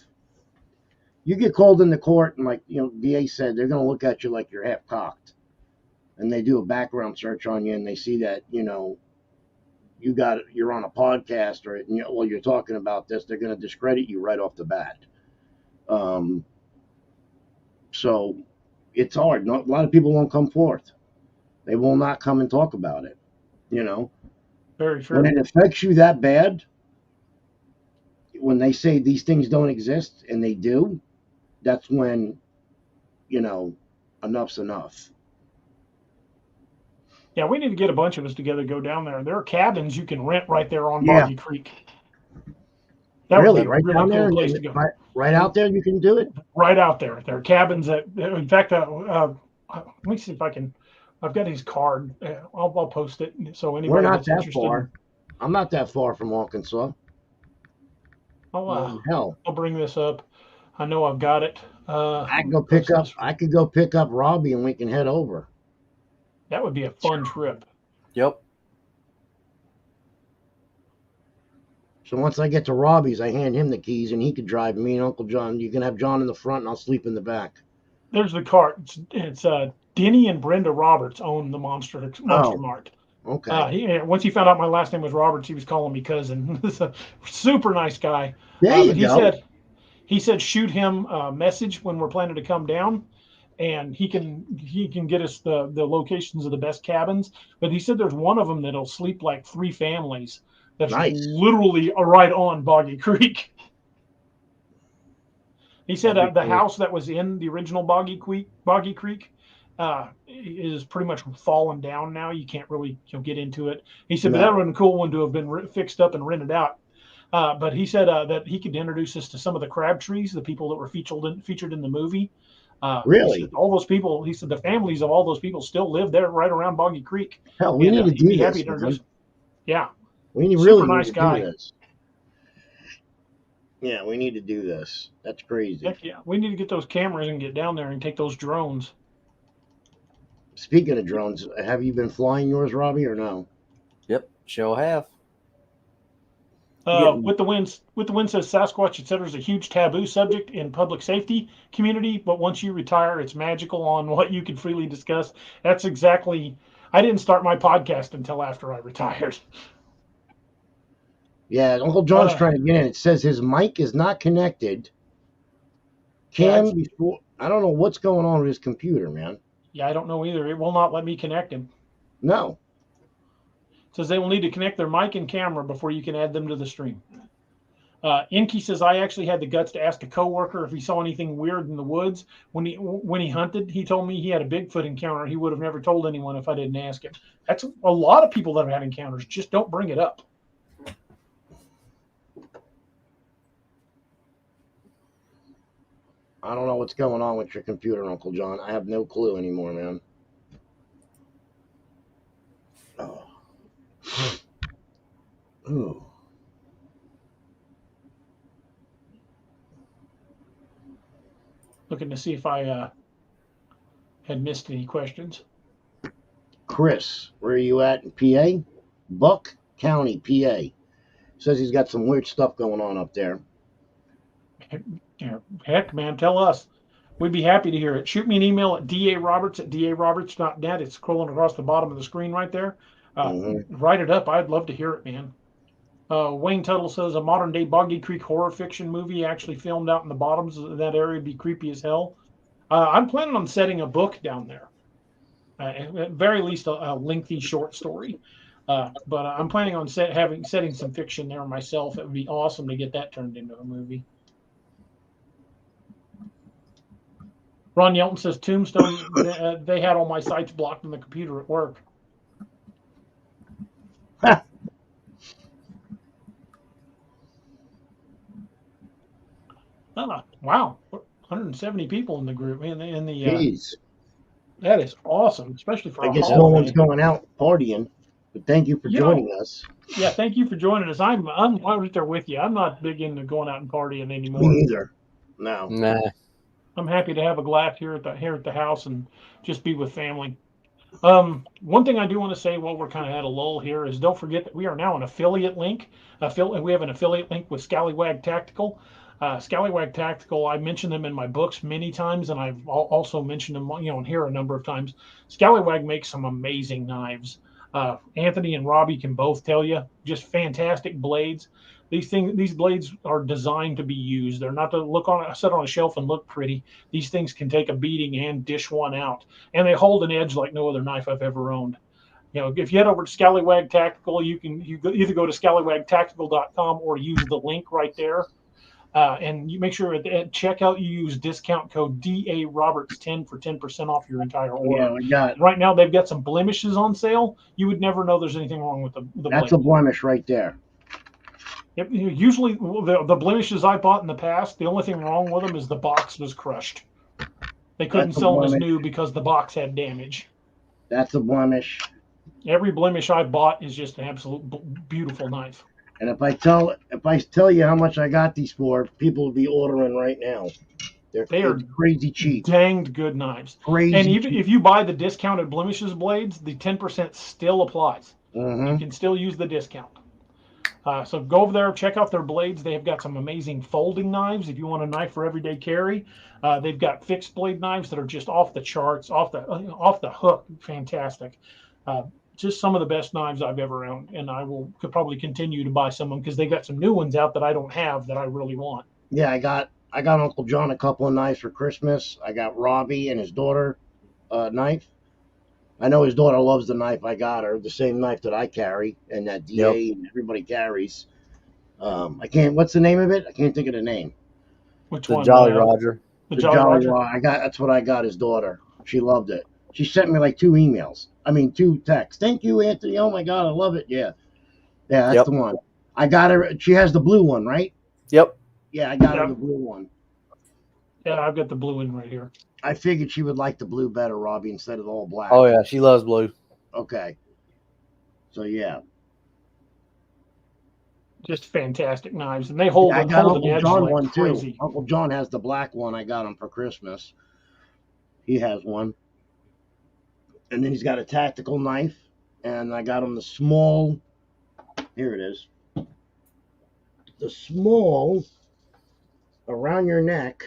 You get called into court and DA said, they're going to look at you like you're half cocked. And they do a background search on you and they see that, you're on a podcast or you're talking about this, they're going to discredit you right off the bat. So it's hard. A lot of people won't come forth. They will not come and talk about it. Very true. When it affects you that bad, when they say these things don't exist and they do, that's when, enough's enough. Yeah, we need to get a bunch of us together, go down there. There are cabins you can rent right there on Boggy Creek. That really, right down there, place to go. Right out there, you can do it. Right out there. There are cabins that, in fact, let me see if I can. I've got his card. I'll post it. So anybody We're not that's that interested, far. I'm not that far from Arkansas. Hell, I'll bring this up. I know I've got it. I could go pick up Robbie and we can head over. That would be a fun trip. Yep. So once I get to Robbie's, I hand him the keys and he can drive me and Uncle John. You can have John in the front and I'll sleep in the back. There's the car. It's Denny and Brenda Roberts own the Monster Mart. Okay. Once he found out my last name was Roberts, he was calling me cousin. He's a super nice guy. There you But go. he said shoot him a message when we're planning to come down, and he can get us the locations of the best cabins. But he said there's one of them that'll sleep like 3 families. That's Nice. literally right on Boggy Creek. He said That'd be the cool. house that was in the original Boggy Creek is pretty much fallen down now. You can't really get into it. He said, but that would have been a cool one to have been fixed up and rented out. But he said that he could introduce us to some of the Crabtrees, the people that were featured in the movie. Really? He said, all those people. He said the families of all those people still live there, right around Boggy Creek. Hell, we need to do this, man. Yeah, we really need to do this. Yeah, we need to do this. That's crazy. Heck yeah, we need to get those cameras and get down there and take those drones. Speaking of drones, have you been flying yours, Robbie, or no? Yep, sure have. With the wind says Sasquatch, etc. is a huge taboo subject in public safety community, but once you retire, it's magical on what you can freely discuss. That's exactly. I didn't start my podcast until after I retired. Yeah, Uncle John's trying to get in. It says his mic is not connected. I don't know what's going on with his computer, man. Yeah, I don't know either. It will not let me connect him. No. It says they will need to connect their mic and camera before you can add them to the stream. Inky says, I actually had the guts to ask a coworker if he saw anything weird in the woods. When he hunted, he told me he had a Bigfoot encounter. He would have never told anyone if I didn't ask him. That's a lot of people that have had encounters. Just don't bring it up. I don't know what's going on with your computer, Uncle John. I have no clue anymore, man. Oh. Ooh. Looking to see if I had missed any questions. Chris, where are you at in PA? Buck County, PA. Says he's got some weird stuff going on up there. Heck, man, tell us. We'd be happy to hear it. Shoot me an email at daroberts@daroberts.net. It's scrolling across the bottom of the screen right there. Write it up. I'd love to hear it, man. Wayne Tuttle says a modern-day Boggy Creek horror fiction movie actually filmed out in the bottoms of that area would be creepy as hell. I'm planning on setting a book down there. At very least, a lengthy short story. But I'm planning on setting some fiction there myself. It would be awesome to get that turned into a movie. Ron Yelton says Tombstone, they had all my sites blocked on the computer at work. Wow, 170 people in the group. Jeez. That is awesome, especially for I guess no one's going out partying, but thank you for joining us. Yeah, thank you for joining us. I'm right there with you. I'm not big into going out and partying anymore. Me either. No. Nah. I'm happy to have a glass here at the house and just be with family. One thing I do want to say while we're kind of at a lull here is don't forget that we are now an affiliate link. We have an affiliate link with Scallywag Tactical. Scallywag Tactical, I mentioned them in my books many times, and I've also mentioned them, in here a number of times. Scallywag makes some amazing knives. Anthony and Robbie can both tell you, just fantastic blades. These blades are designed to be used. They're not to set on a shelf and look pretty. These things can take a beating and dish one out, and they hold an edge like no other knife I've ever owned. If you head over to Scallywag Tactical, you either go to scallywagtactical.com or use the link right there. And you make sure at checkout you use discount code DARoberts10 for 10% off your entire order. Yeah, right now they've got some blemishes on sale. You would never know there's anything wrong with the That's a blemish right there. Usually the blemishes I bought in the past, the only thing wrong with them is the box was crushed. They couldn't sell them as new because the box had damage. That's a blemish. Every blemish I bought is just an absolute beautiful knife. And if I tell you how much I got these for, people will be ordering right now. They are crazy cheap. Danged good knives. Crazy and even cheap. if you buy the discounted blemishes blades, the 10% still applies. Mm-hmm. You can still use the discount. So go over there, check out their blades. They've got some amazing folding knives if you want a knife for everyday carry. They've got fixed blade knives that are just off the charts, off the hook, fantastic. just some of the best knives I've ever owned, and could probably continue to buy some of them because they got some new ones out that I don't have that I really want. Yeah, I got Uncle John a couple of knives for Christmas. I got Robbie and his daughter a knife. I know his daughter loves the knife I got her, the same knife that I carry and that DA and everybody carries. I can't. What's the name of it? I can't think of the name. Which The one? Jolly Roger. The Jolly Roger. That's what I got his daughter. She loved it. She sent me like 2 texts. Thank you, Anthony. Oh my God, I love it. Yeah, that's the one. I got her. She has the blue one, right? Yep. Yeah, I got her the blue one. Yeah, I've got the blue one right here. I figured she would like the blue better, Robbie, instead of the all black. Oh yeah, she loves blue. Okay. So yeah. Just fantastic knives, and they hold. I got Uncle John like one crazy. too. Uncle John has the black one. I got him for Christmas. He has one, and then he's got a tactical knife, and I got him the small. Here it is. The small around your neck.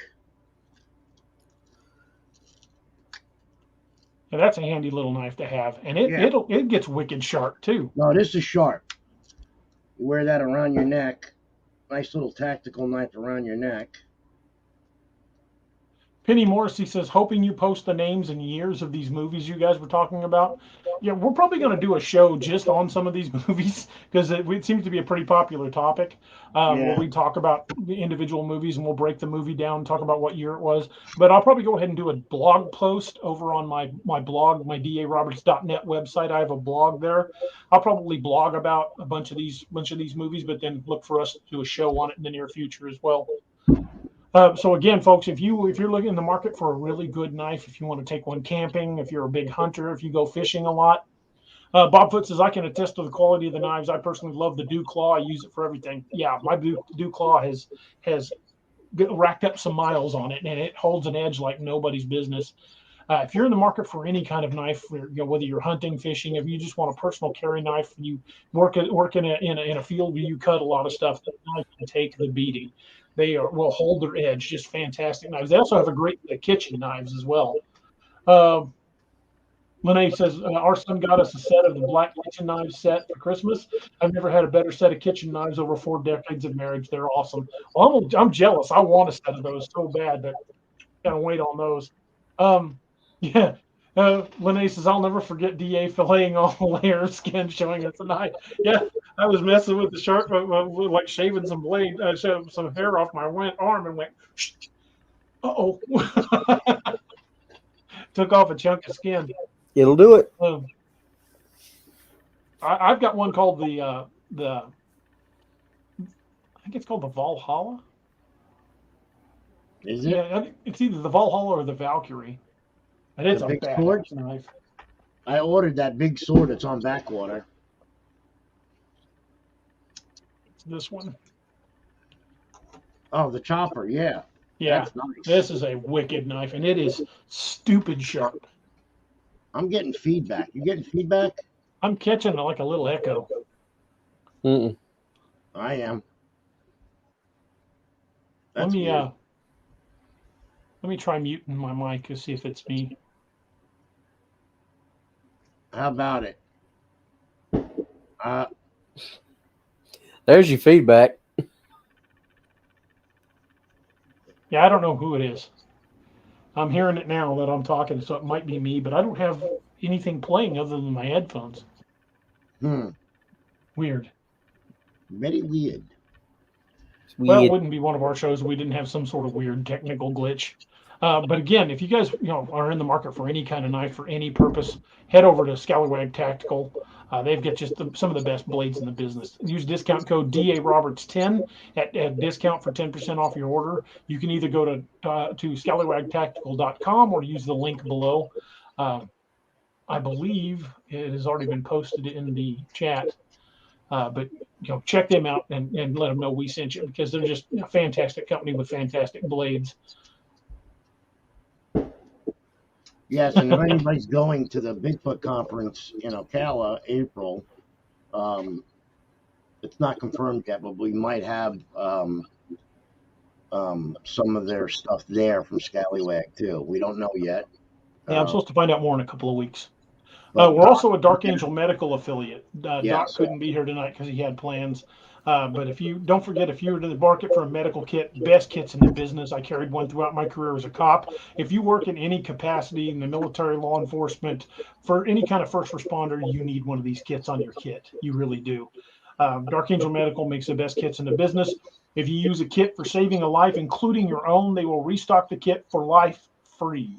Yeah, that's a handy little knife to have, and it gets wicked sharp too. No, this is sharp. You wear that around your neck. Nice little tactical knife around your neck. Penny Morrissey says, hoping you post the names and years of these movies you guys were talking about. Yeah, we're probably going to do a show just on some of these movies because it seems to be a pretty popular topic where we talk about the individual movies and we'll break the movie down and talk about what year it was. But I'll probably go ahead and do a blog post over on my blog, my daroberts.net website. I have a blog there. I'll probably blog about a bunch of these movies, but then look for us to do a show on it in the near future as well. So again, folks, if you're looking in the market for a really good knife, if you want to take one camping, if you're a big hunter, if you go fishing a lot, Bob Foot says, I can attest to the quality of the knives. I personally love the Dew Claw. I use it for everything. Yeah, my Dew Claw has racked up some miles on it, and it holds an edge like nobody's business. If you're in the market for any kind of knife, whether you're hunting, fishing, if you just want a personal carry knife, you work in a field where you cut a lot of stuff, that knife can take the beating. They will hold their edge. Just fantastic knives. They also have a great kitchen knives as well. Lene says, our son got us a set of the black kitchen knives set for Christmas. I've never had a better set of kitchen knives over 4 decades of marriage. They're awesome. Well, I'm jealous. I want a set of those so bad, but gotta wait on those. Yeah. Lene says, I'll never forget DA filleting all the layer of skin, showing us a knife. Yeah, I was messing with the sharp, like shaving some blade, some hair off my arm and went, uh-oh. Took off a chunk of skin. It'll do it. I've got one called I think it's called the Valhalla. Is it? Yeah, it's either the Valhalla or the Valkyrie. And it's a big bad sword knife. I ordered that big sword that's on backwater. It's this one. Oh, the chopper, yeah. Yeah, that's nice. This is a wicked knife, and it is stupid sharp. I'm getting feedback. You getting feedback? I'm catching like a little echo. Mm-mm. I am. Let me try muting my mic to see if it's me. How about it? There's your feedback. Yeah, I don't know who it is. I'm hearing it now that I'm talking, so it might be me, but I don't have anything playing other than my headphones. Weird. Very weird. Well, it wouldn't be one of our shows if we didn't have some sort of weird technical glitch. But again, if you guys are in the market for any kind of knife for any purpose, head over to Scallywag Tactical. They've got just some of the best blades in the business. Use discount code DARoberts10 at discount for 10% off your order. You can either go to scallywagtactical.com or use the link below. I believe it has already been posted in the chat. But check them out and let them know we sent you, because they're just a fantastic company with fantastic blades. Yes, and if anybody's going to the Bigfoot conference in Ocala, April, it's not confirmed yet, but we might have some of their stuff there from Scallywag too. We don't know yet. Yeah, I'm supposed to find out more in a couple of weeks. But We're also a Dark Angel Medical affiliate. Doc yes, couldn't be here tonight because he had plans. But if you don't forget, if you were to the market for a medical kit, best kits in the business. I carried one throughout my career as a cop. If you work in any capacity in the military, law enforcement, for any kind of first responder, you need one of these kits on your kit. You really do. Dark Angel Medical makes the best kits in the business. If you use a kit for saving a life, including your own, they will restock the kit for life free.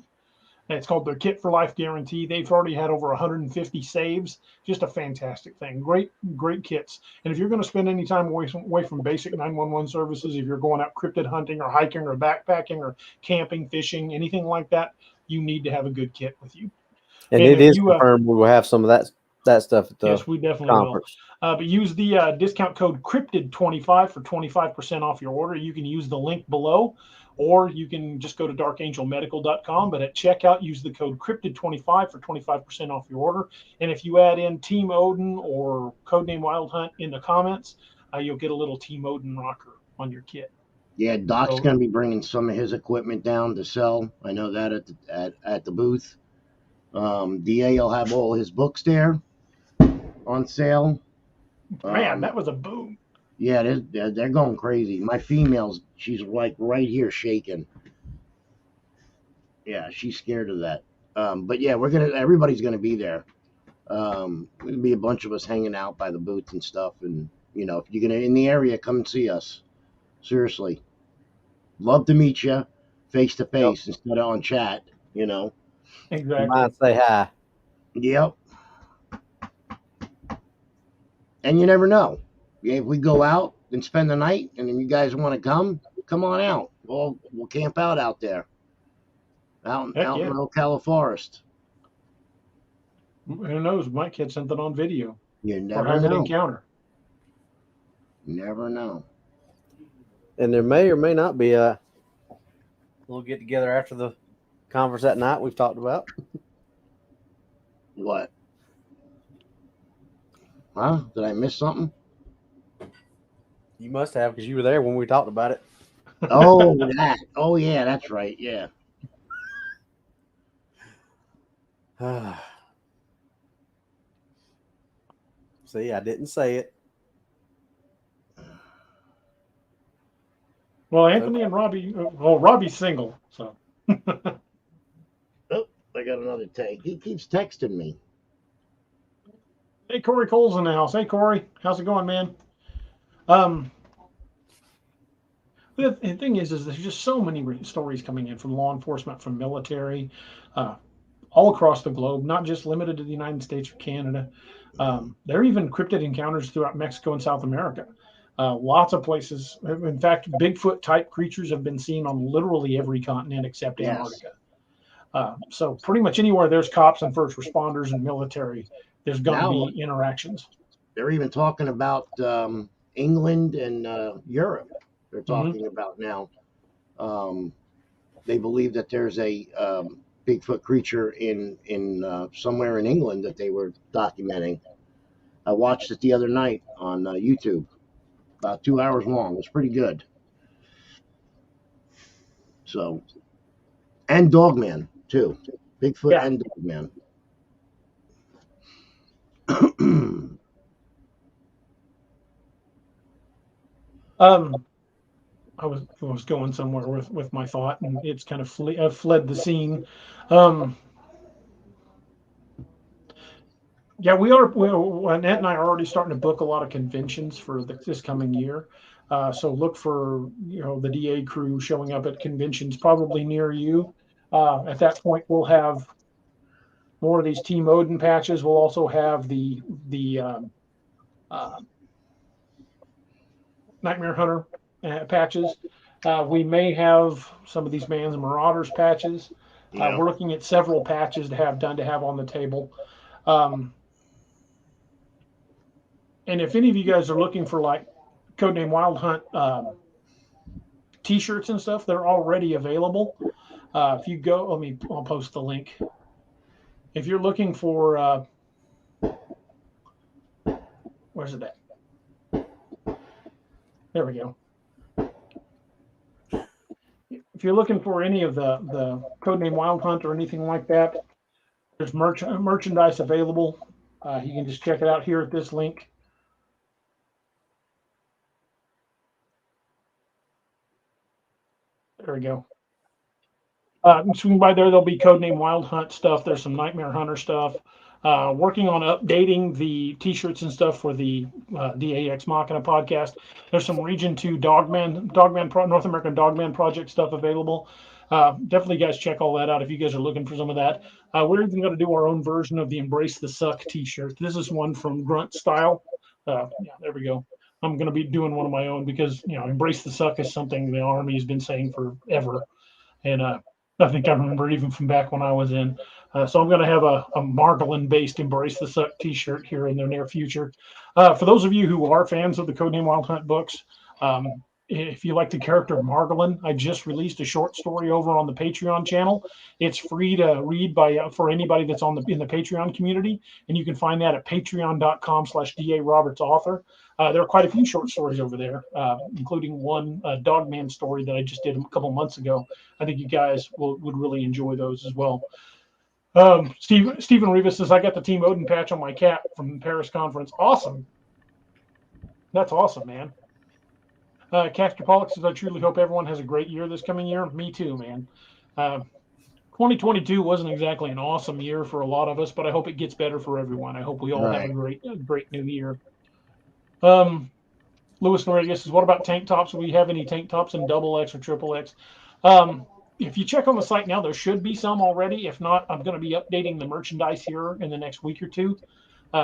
It's called their Kit for Life Guarantee. They've already had over 150 saves. Just a fantastic thing. Great, great kits. And if you're going to spend any time away from basic 911 services, if you're going out cryptid hunting or hiking or backpacking or camping, fishing, anything like that, you need to have a good kit with you. And it is confirmed we will have some of that stuff at the yes, we definitely conference. will. But use the discount code Cryptid25 for 25% off your order. You can use the link below, or you can just go to darkangelmedical.com. But at checkout, use the code Cryptid25 for 25% off your order. And if you add in Team Odin or Codename Wild Hunt in the comments, you'll get a little Team Odin rocker on your kit. yeah, Doc's going to be bringing some of his equipment down to sell. I know that at the booth. DA will have all his books there on sale. Man, that was a boom. Yeah, they're going crazy. My female's, she's like right here shaking. Yeah, she's scared of that. But yeah, everybody's gonna be there. There'll be a bunch of us hanging out by the booth and stuff. And if you're gonna in the area, come and see us. Seriously, love to meet you face to face instead of on chat. Exactly. Mind say hi. Yep. And you never know. If we go out and spend the night, and then you guys want to come on out. We'll camp out there, out in Ocala Forest. Who knows? Might catch something on video. You never or have know. an encounter. Never know. And there may or may not be a little get together after the conference that night we've talked about. What? Huh? Did I miss something? You must have, because you were there when we talked about it. Oh, that. Oh, yeah, that's right. Yeah. See, I didn't say it. Well, Anthony and Robbie, Robbie's single, so. Oh, I got another take. He keeps texting me. Hey, Corey Cole's in the house. Hey, Corey, how's it going, man? The thing is there's just so many stories coming in from law enforcement, from military, all across the globe, not just limited to the United States or Canada. There are even cryptid encounters throughout Mexico and South America. Lots of places. In fact, Bigfoot type creatures have been seen on literally every continent except Antarctica. So pretty much anywhere there's cops and first responders and military, there's going to be interactions. They're even talking about England and Europe. They're talking about now. They believe that there's a Bigfoot creature in somewhere in England that they were documenting. I watched it the other night on YouTube. About 2 hours long. It was pretty good. So, and Dogman too. Bigfoot and Dogman. I was going somewhere with my thought, and it's kind of fled the scene. Yeah, Annette and I are already starting to book a lot of conventions for this coming year. So look for the DA crew showing up at conventions probably near you. At that point, we'll have more of these Team Odin patches. We'll also have the Nightmare Hunter patches. We may have some of these Mans and Marauders patches. We're looking at several patches to have on the table. And if any of you guys are looking for like Codename Wild Hunt t-shirts and stuff, they're already available. If you go, I'll post the link. If you're looking for, where's it at? There we go. If you're looking for any of the Codename Wild Hunt or anything like that, There's merchandise available. You can just check it out here at this link. There we go. Swing by there. There'll be Codename Wild Hunt stuff. There's some Nightmare Hunter stuff. Working on updating the T-shirts and stuff for the DAX Machina podcast. There's some Region 2 North American Dogman Project stuff available. Definitely, guys, check all that out if you guys are looking for some of that. We're even going to do our own version of the Embrace the Suck T-shirt. This is one from Grunt Style. Yeah, there we go. I'm going to be doing one of my own because, Embrace the Suck is something the Army has been saying forever. And I think I remember even from back when I was in. So I'm going to have a Margolin-based Embrace the Suck T-shirt here in the near future. For those of you who are fans of the Codename Wild Hunt books, if you like the character of Margolin, I just released a short story over on the Patreon channel. It's free to read for anybody that's in the Patreon community, and you can find that at patreon.com/DARobertsAuthor. There are quite a few short stories over there, including one Dogman story that I just did a couple months ago. I think you guys would really enjoy those as well. Stephen Rivas says, I got the Team Odin patch on my cap from the Paris conference. Awesome. That's awesome, man. Castor Pollock says, I truly hope everyone has a great year this coming year. Me too, man. 2022 wasn't exactly an awesome year for a lot of us, but I hope it gets better for everyone. I hope we all have a great new year. Louis Noriega says, what about tank tops? Do we have any tank tops in XX or XXX? If you check on the site now, there should be some already. If not, I'm going to be updating the merchandise here in the next week or two.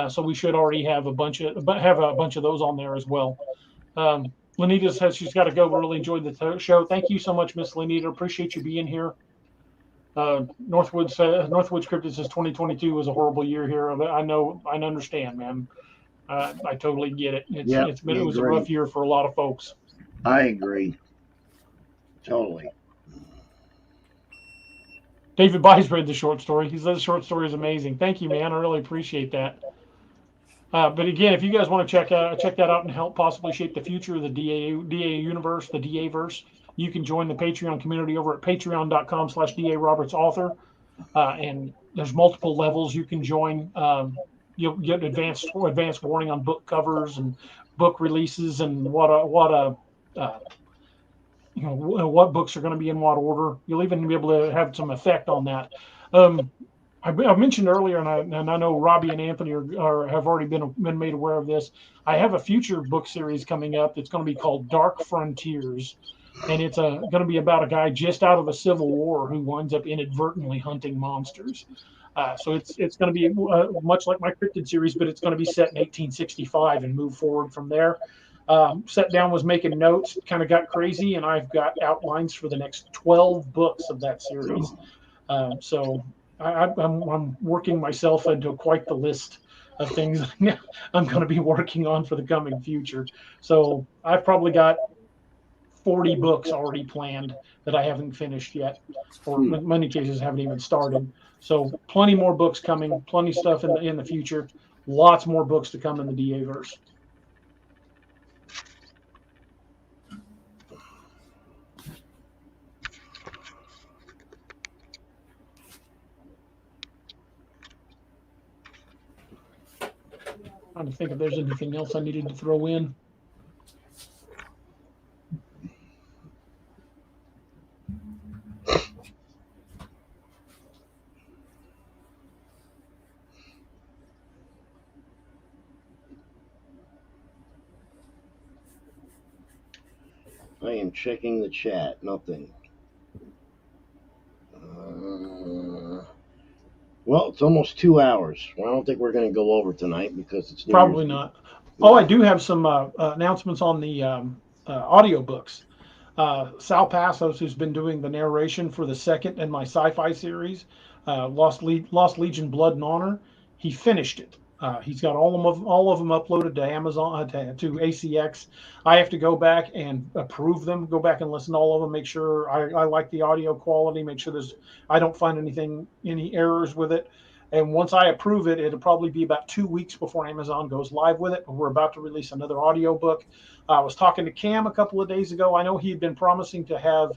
So we should already have a bunch of those on there as well. Lenita says she's got to go. We really enjoyed the show. Thank you so much, Miss Lenita. Appreciate you being here. Northwood Cryptid says 2022 was a horrible year here. I know, I understand, man. I totally get it. It was a rough year for a lot of folks. I agree. Totally. David Byes read the short story. He says the short story is amazing. Thank you, man. I really appreciate that. But again, if you guys want to check that out and help possibly shape the future of the DA universe, the DA-verse, you can join the Patreon community over at patreon.com/DARobertsAuthor. And there's multiple levels you can join. You'll get advanced warning on book covers and book releases and what books are going to be in what order. You'll even be able to have some effect on that. I mentioned earlier, and I know Robbie and Anthony have already been made aware of this. I have a future book series coming up that's going to be called Dark Frontiers, and it's going to be about a guy just out of a civil war who winds up inadvertently hunting monsters. So it's going to be much like my cryptid series, but it's going to be set in 1865 and move forward from there. Sat down, was making notes, kind of got crazy, and I've got outlines for the next 12 books of that series. So I'm working myself into quite the list of things I'm going to be working on for the coming future. So I've probably got 40 books already planned that I haven't finished yet, or in many cases haven't even started. So plenty more books coming, plenty stuff in the future, lots more books to come in the DA-verse. Trying to think if there's anything else I needed to throw in. I am checking the chat. Nothing. Well, it's almost 2 hours. Well, I don't think we're going to go over tonight because it's probably not. Oh, I do have some announcements on the audiobooks. Sal Passos, who's been doing the narration for the second in my sci-fi series, Lost Legion: Blood and Honor, he finished it. He's got all of them uploaded to Amazon to ACX. I have to go back and approve them. Go back and listen to all of them. Make sure I like the audio quality. Make sure I don't find any errors with it. And once I approve it, it'll probably be about 2 weeks before Amazon goes live with it. But we're about to release another audiobook. I was talking to Cam a couple of days ago. I know he had been promising to have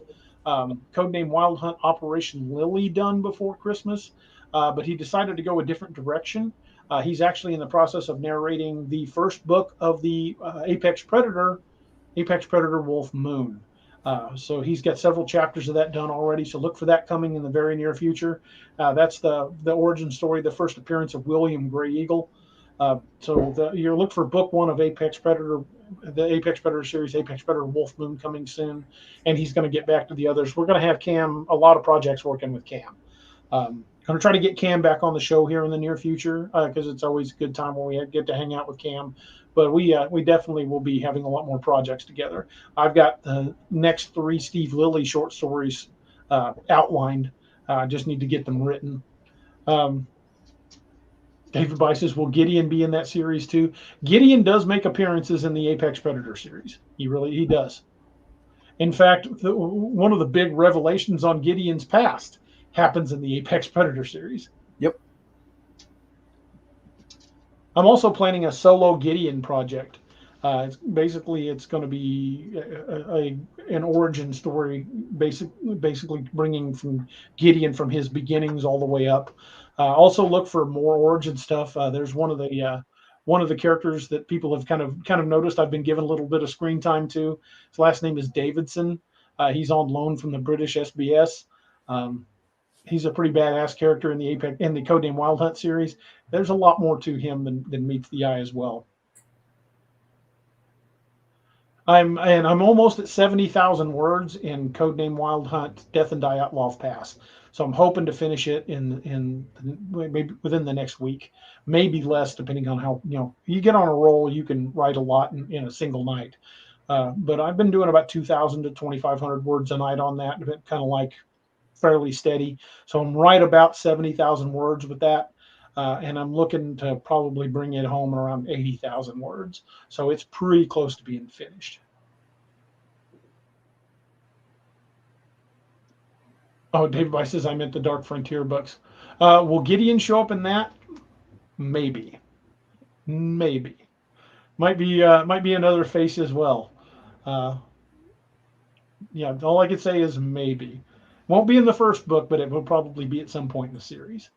Codename Wild Hunt Operation Lily done before Christmas. but he decided to go a different direction. He's actually in the process of narrating the first book of the Apex Predator Wolf Moon. So he's got several chapters of that done already. So look for that coming in the very near future. That's the origin story, the first appearance of William Gray Eagle. You look for book one of the Apex Predator series, Apex Predator Wolf Moon, coming soon, and he's going to get back to the others. We're going to have Cam, a lot of projects working with Cam. I'm going to try to get Cam back on the show here in the near future because it's always a good time when we get to hang out with Cam. But we definitely will be having a lot more projects together. I've got the next 3 Steve Lilly short stories outlined. I just need to get them written. David By says, will Gideon be in that series too? Gideon does make appearances in the Apex Predator series. He does. In fact, one of the big revelations on Gideon's past happens in the Apex Predator series. Yep. I'm also planning a solo Gideon project. It's going to be an origin story, basically bringing from Gideon from his beginnings all the way up. Also look for more origin stuff. There's one of the characters that people have kind of noticed I've been given a little bit of screen time to. His last name is Davidson. He's on loan from the British SBS. He's a pretty badass character in the Codename Wild Hunt series. There's a lot more to him than meets the eye as well. I'm almost at 70,000 words in Codename Wild Hunt Death and Dyatlov Pass. So I'm hoping to finish it in maybe within the next week, maybe less, depending on how you get on a roll. You can write a lot in a single night. But I've been doing about 2,000 to 2,500 words a night on that, kind of like fairly steady. So I'm right about 70,000 words with that. And I'm looking to probably bring it home around 80,000 words. So it's pretty close to being finished. Oh, David By says I meant the Dark Frontier books. Will Gideon show up in that? Maybe. Might be another face as well. Yeah, all I can say is maybe. Won't be in the first book, but it will probably be at some point in the series.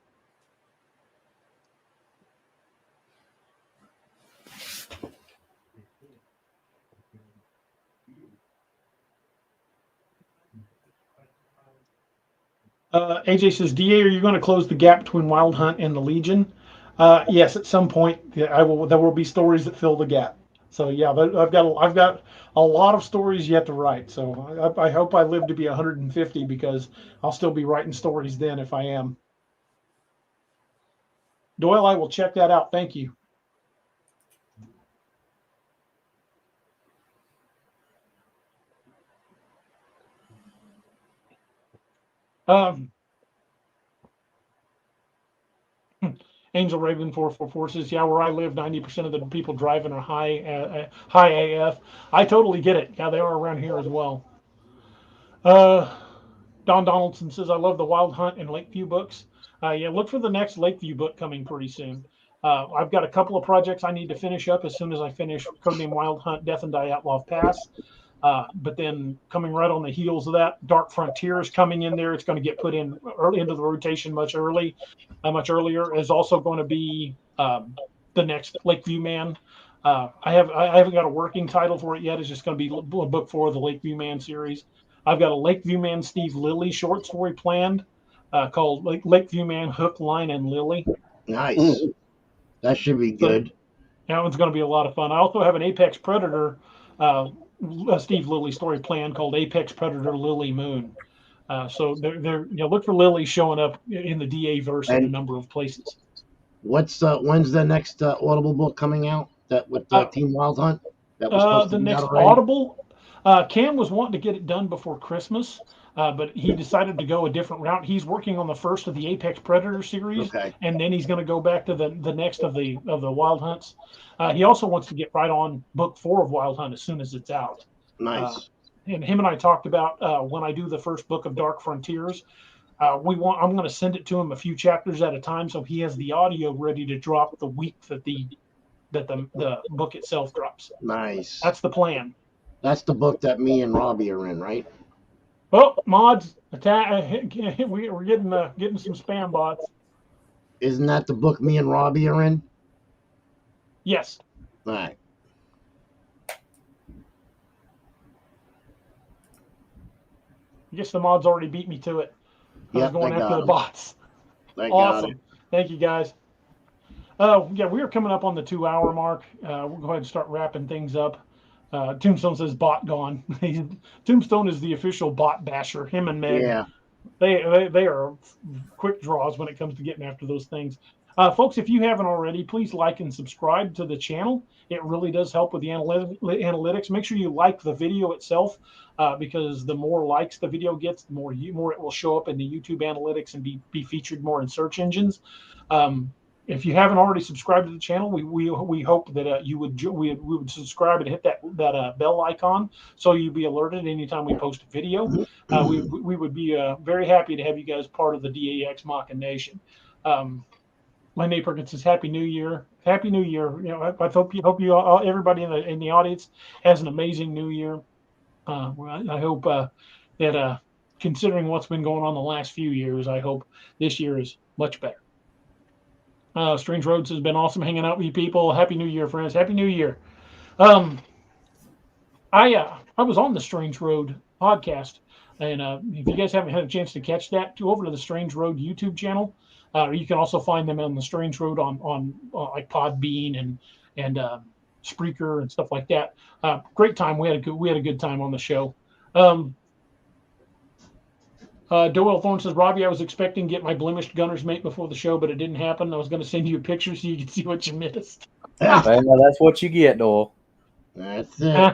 AJ says, DA, are you going to close the gap between Wild Hunt and the Legion? Yes, at some point there will be stories that fill the gap. So yeah, I've got a lot of stories yet to write. So I hope I live to be 150 because I'll still be writing stories then if I am. Doyle, I will check that out. Thank you. Angel Raven 444 says, yeah, where I live, 90% of the people driving are high AF. I totally get it. Yeah, they are around here as well. Don Donaldson says, I love the Wild Hunt and Lakeview books. Yeah, look for the next Lakeview book coming pretty soon. I've got a couple of projects I need to finish up as soon as I finish Codename Wild Hunt Death and Dyatlov Pass. But then coming right on the heels of that, Dark Frontier is coming in there. It's going to get put in early into the rotation much earlier. Is also going to be the next Lakeview Man. I haven't got a working title for it yet. It's just going to be book 4 of the Lakeview Man series. I've got a Lakeview Man Steve Lilly short story planned called Lakeview Man Hook, Line, and Lily. Nice. That should be good. So, that one's going to be a lot of fun. I also have an Apex Predator Steve Lilly story planned called Apex Predator Lily Moon. So look for Lily showing up in the DA verse in a number of places. When's the next Audible book coming out? That with Team Wild Hunt? That was supposed to be next out already? Audible. Cam was wanting to get it done before Christmas, but he decided to go a different route. He's working on the first of the Apex Predator series, and then he's going to go back to the next of the Wild Hunts. He also wants to get right on book 4 of Wild Hunt as soon as it's out. Nice. And him and I talked about when I do the first book of Dark Frontiers, I'm going to send it to him a few chapters at a time, so he has the audio ready to drop the week that the book itself drops. Nice. That's the plan. That's the book that me and Robbie are in, right? Oh, mods attack! We're getting some spam bots. Isn't that the book me and Robbie are in? Yes. All right. I guess the mods already beat me to it. I was Yep, going I after got the 'em. bots. I got Awesome. it. Thank you, guys. Yeah, we are coming up on the 2-hour mark. We'll go ahead and start wrapping things up. Tombstone says bot gone. Tombstone is the official bot basher. Him and Meg. Yeah. They are quick draws when it comes to getting after those things. Folks, if you haven't already, please like and subscribe to the channel. It really does help with the analytics. Make sure you like the video itself, because the more likes the video gets, the more it will show up in the YouTube analytics and be featured more in search engines. If you haven't already subscribed to the channel, we hope that you would we would subscribe and hit that bell icon so you'd be alerted anytime we post a video. We would be very happy to have you guys part of the DAX Machina Nation. Lenny Perkins says, "Happy New Year! Happy New Year! You know, I hope you all, everybody in the audience has an amazing New Year. I hope that considering what's been going on the last few years, I hope this year is much better." Strange Roads has been awesome hanging out with you people. Happy New Year, friends! Happy New Year. I was on the Strange Road podcast, and if you guys haven't had a chance to catch that, go over to the Strange Road YouTube channel. You can also find them on the Strange Road on like Podbean and Spreaker and stuff like that. Great time. We had a good time on the show. Doyle Thorne says, "Robbie, I was expecting to get my blemished gunner's mate before the show, but it didn't happen. I was going to send you a picture so you could see what you missed." Well, that's what you get, Doyle. That's it.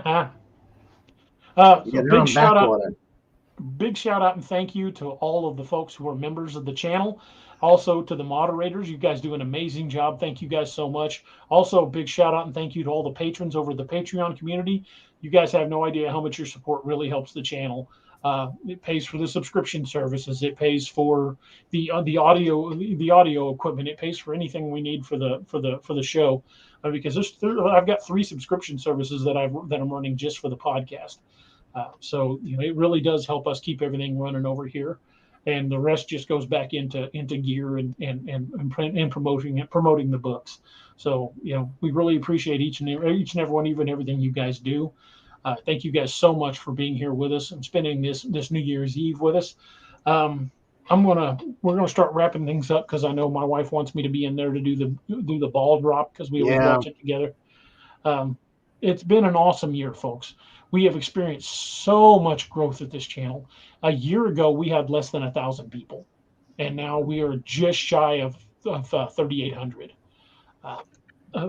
So They're big on shout out. backwater. Big shout out and thank you to all of the folks who are members of the channel. Also to the moderators. You guys do an amazing job. Thank you guys so much. Also, big shout out and thank you to all the patrons over the Patreon community. You guys have no idea how much your support really helps the channel. It pays for the subscription services. It pays for the audio equipment. It pays for anything we need for the show. Because I've got 3 subscription services that I'm running just for the podcast. So it really does help us keep everything running over here, and the rest just goes back into gear and promoting the books. So we really appreciate each and every one, even everything you guys do. Thank you guys so much for being here with us and spending this New Year's Eve with us. We're gonna start wrapping things up because I know my wife wants me to be in there to do the ball drop because we always watch it together. It's been an awesome year, folks. We have experienced so much growth at this channel. A year ago, we had less than 1,000 people, and now we are just shy of 3,800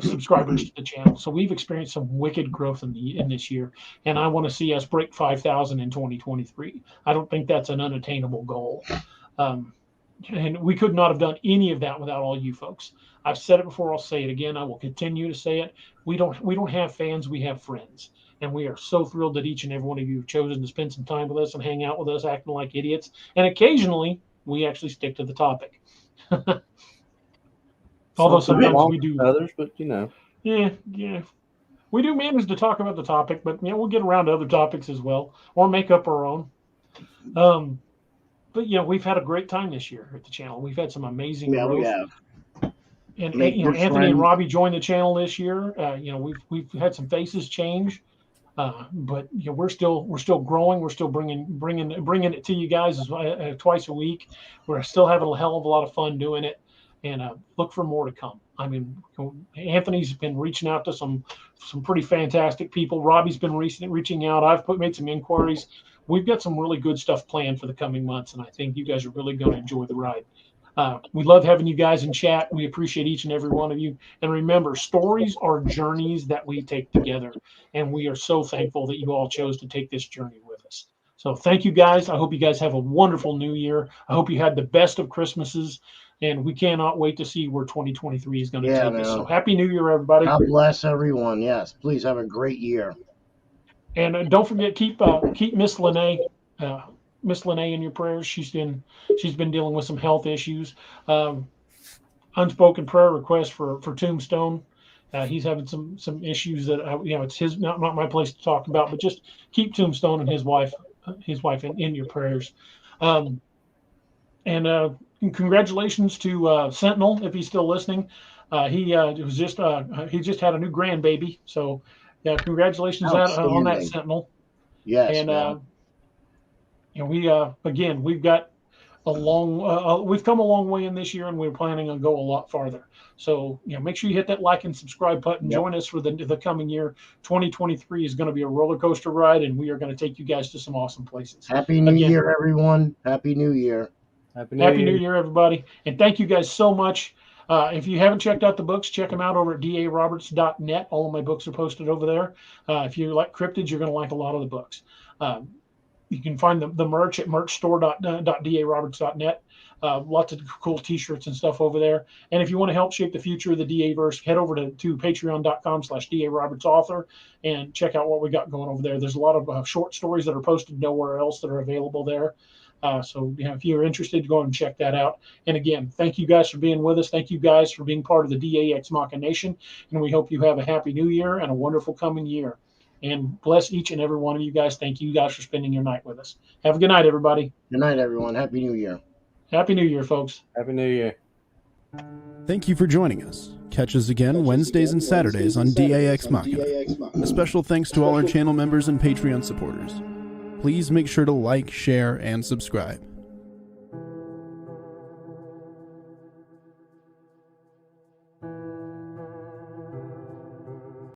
subscribers to the channel. So we've experienced some wicked growth in this year, and I want to see us break 5,000 in 2023. I don't think that's an unattainable goal. And we could not have done any of that without all you folks. I've said it before. I'll say it again. I will continue to say it. We don't have fans. We have friends. And we are so thrilled that each and every one of you have chosen to spend some time with us and hang out with us, acting like idiots. And occasionally, we actually stick to the topic. Although sometimes we do. Others, but Yeah. We do manage to talk about the topic, but we'll get around to other topics as well, or make up our own. But we've had a great time this year at the channel. We've had some amazing growth. We have. And Anthony and Robbie joined the channel this year. We've had some faces change. But we're still growing. We're still bringing it to you guys twice a week. We're still having a hell of a lot of fun doing it, and look for more to come. I mean, Anthony's been reaching out to some pretty fantastic people. Robbie's been reaching out. I've made some inquiries. We've got some really good stuff planned for the coming months, and I think you guys are really going to enjoy the ride. We love having you guys in chat. We appreciate each and every one of you. And remember, stories are journeys that we take together. And we are so thankful that you all chose to take this journey with us. So thank you guys. I hope you guys have a wonderful new year. I hope you had the best of Christmases. And we cannot wait to see where 2023 is going to take us. So happy New Year, everybody. God bless everyone. Yes, please have a great year. And don't forget, keep Miss Lene in your prayers. She's been dealing with some health issues. Unspoken prayer request for Tombstone. He's having some issues that it's his not my place to talk about, but just keep Tombstone and his wife in your prayers. And congratulations to Sentinel, if he's still listening. He just had a new grandbaby, so yeah, congratulations on that, Sentinel. Yes, and we've got we've come a long way in this year, and we're planning on go a lot farther. So make sure you hit that like and subscribe button. Yep. Join us for the coming year. 2023 is going to be a roller coaster ride, and we are going to take you guys to some awesome places. Happy New Year, everyone. Happy New Year. Happy New Year, everybody. And thank you guys so much. If you haven't checked out the books, check them out over at daroberts.net. All of my books are posted over there. If you like cryptids, you're going to like a lot of the books. You can find the merch at merchstore.daroberts.net. Lots of cool t-shirts and stuff over there. And if you want to help shape the future of the DA-verse, head over to patreon.com/DARobertsAuthor and check out what we got going over there. There's a lot of short stories that are posted nowhere else that are available there. So if you're interested, go and check that out. And again, thank you guys for being with us. Thank you guys for being part of the DAX Machina Nation. And we hope you have a happy new year and a wonderful coming year. And bless each and every one of you guys. Thank you guys for spending your night with us. Have a good night, everybody. Good night, everyone. Happy New Year. Happy New Year, folks. Happy New Year. Thank you for joining us. Catch us again Wednesdays and Saturdays on DAX Machina. A special thanks to all our channel members and Patreon supporters. Please make sure to like, share, and subscribe.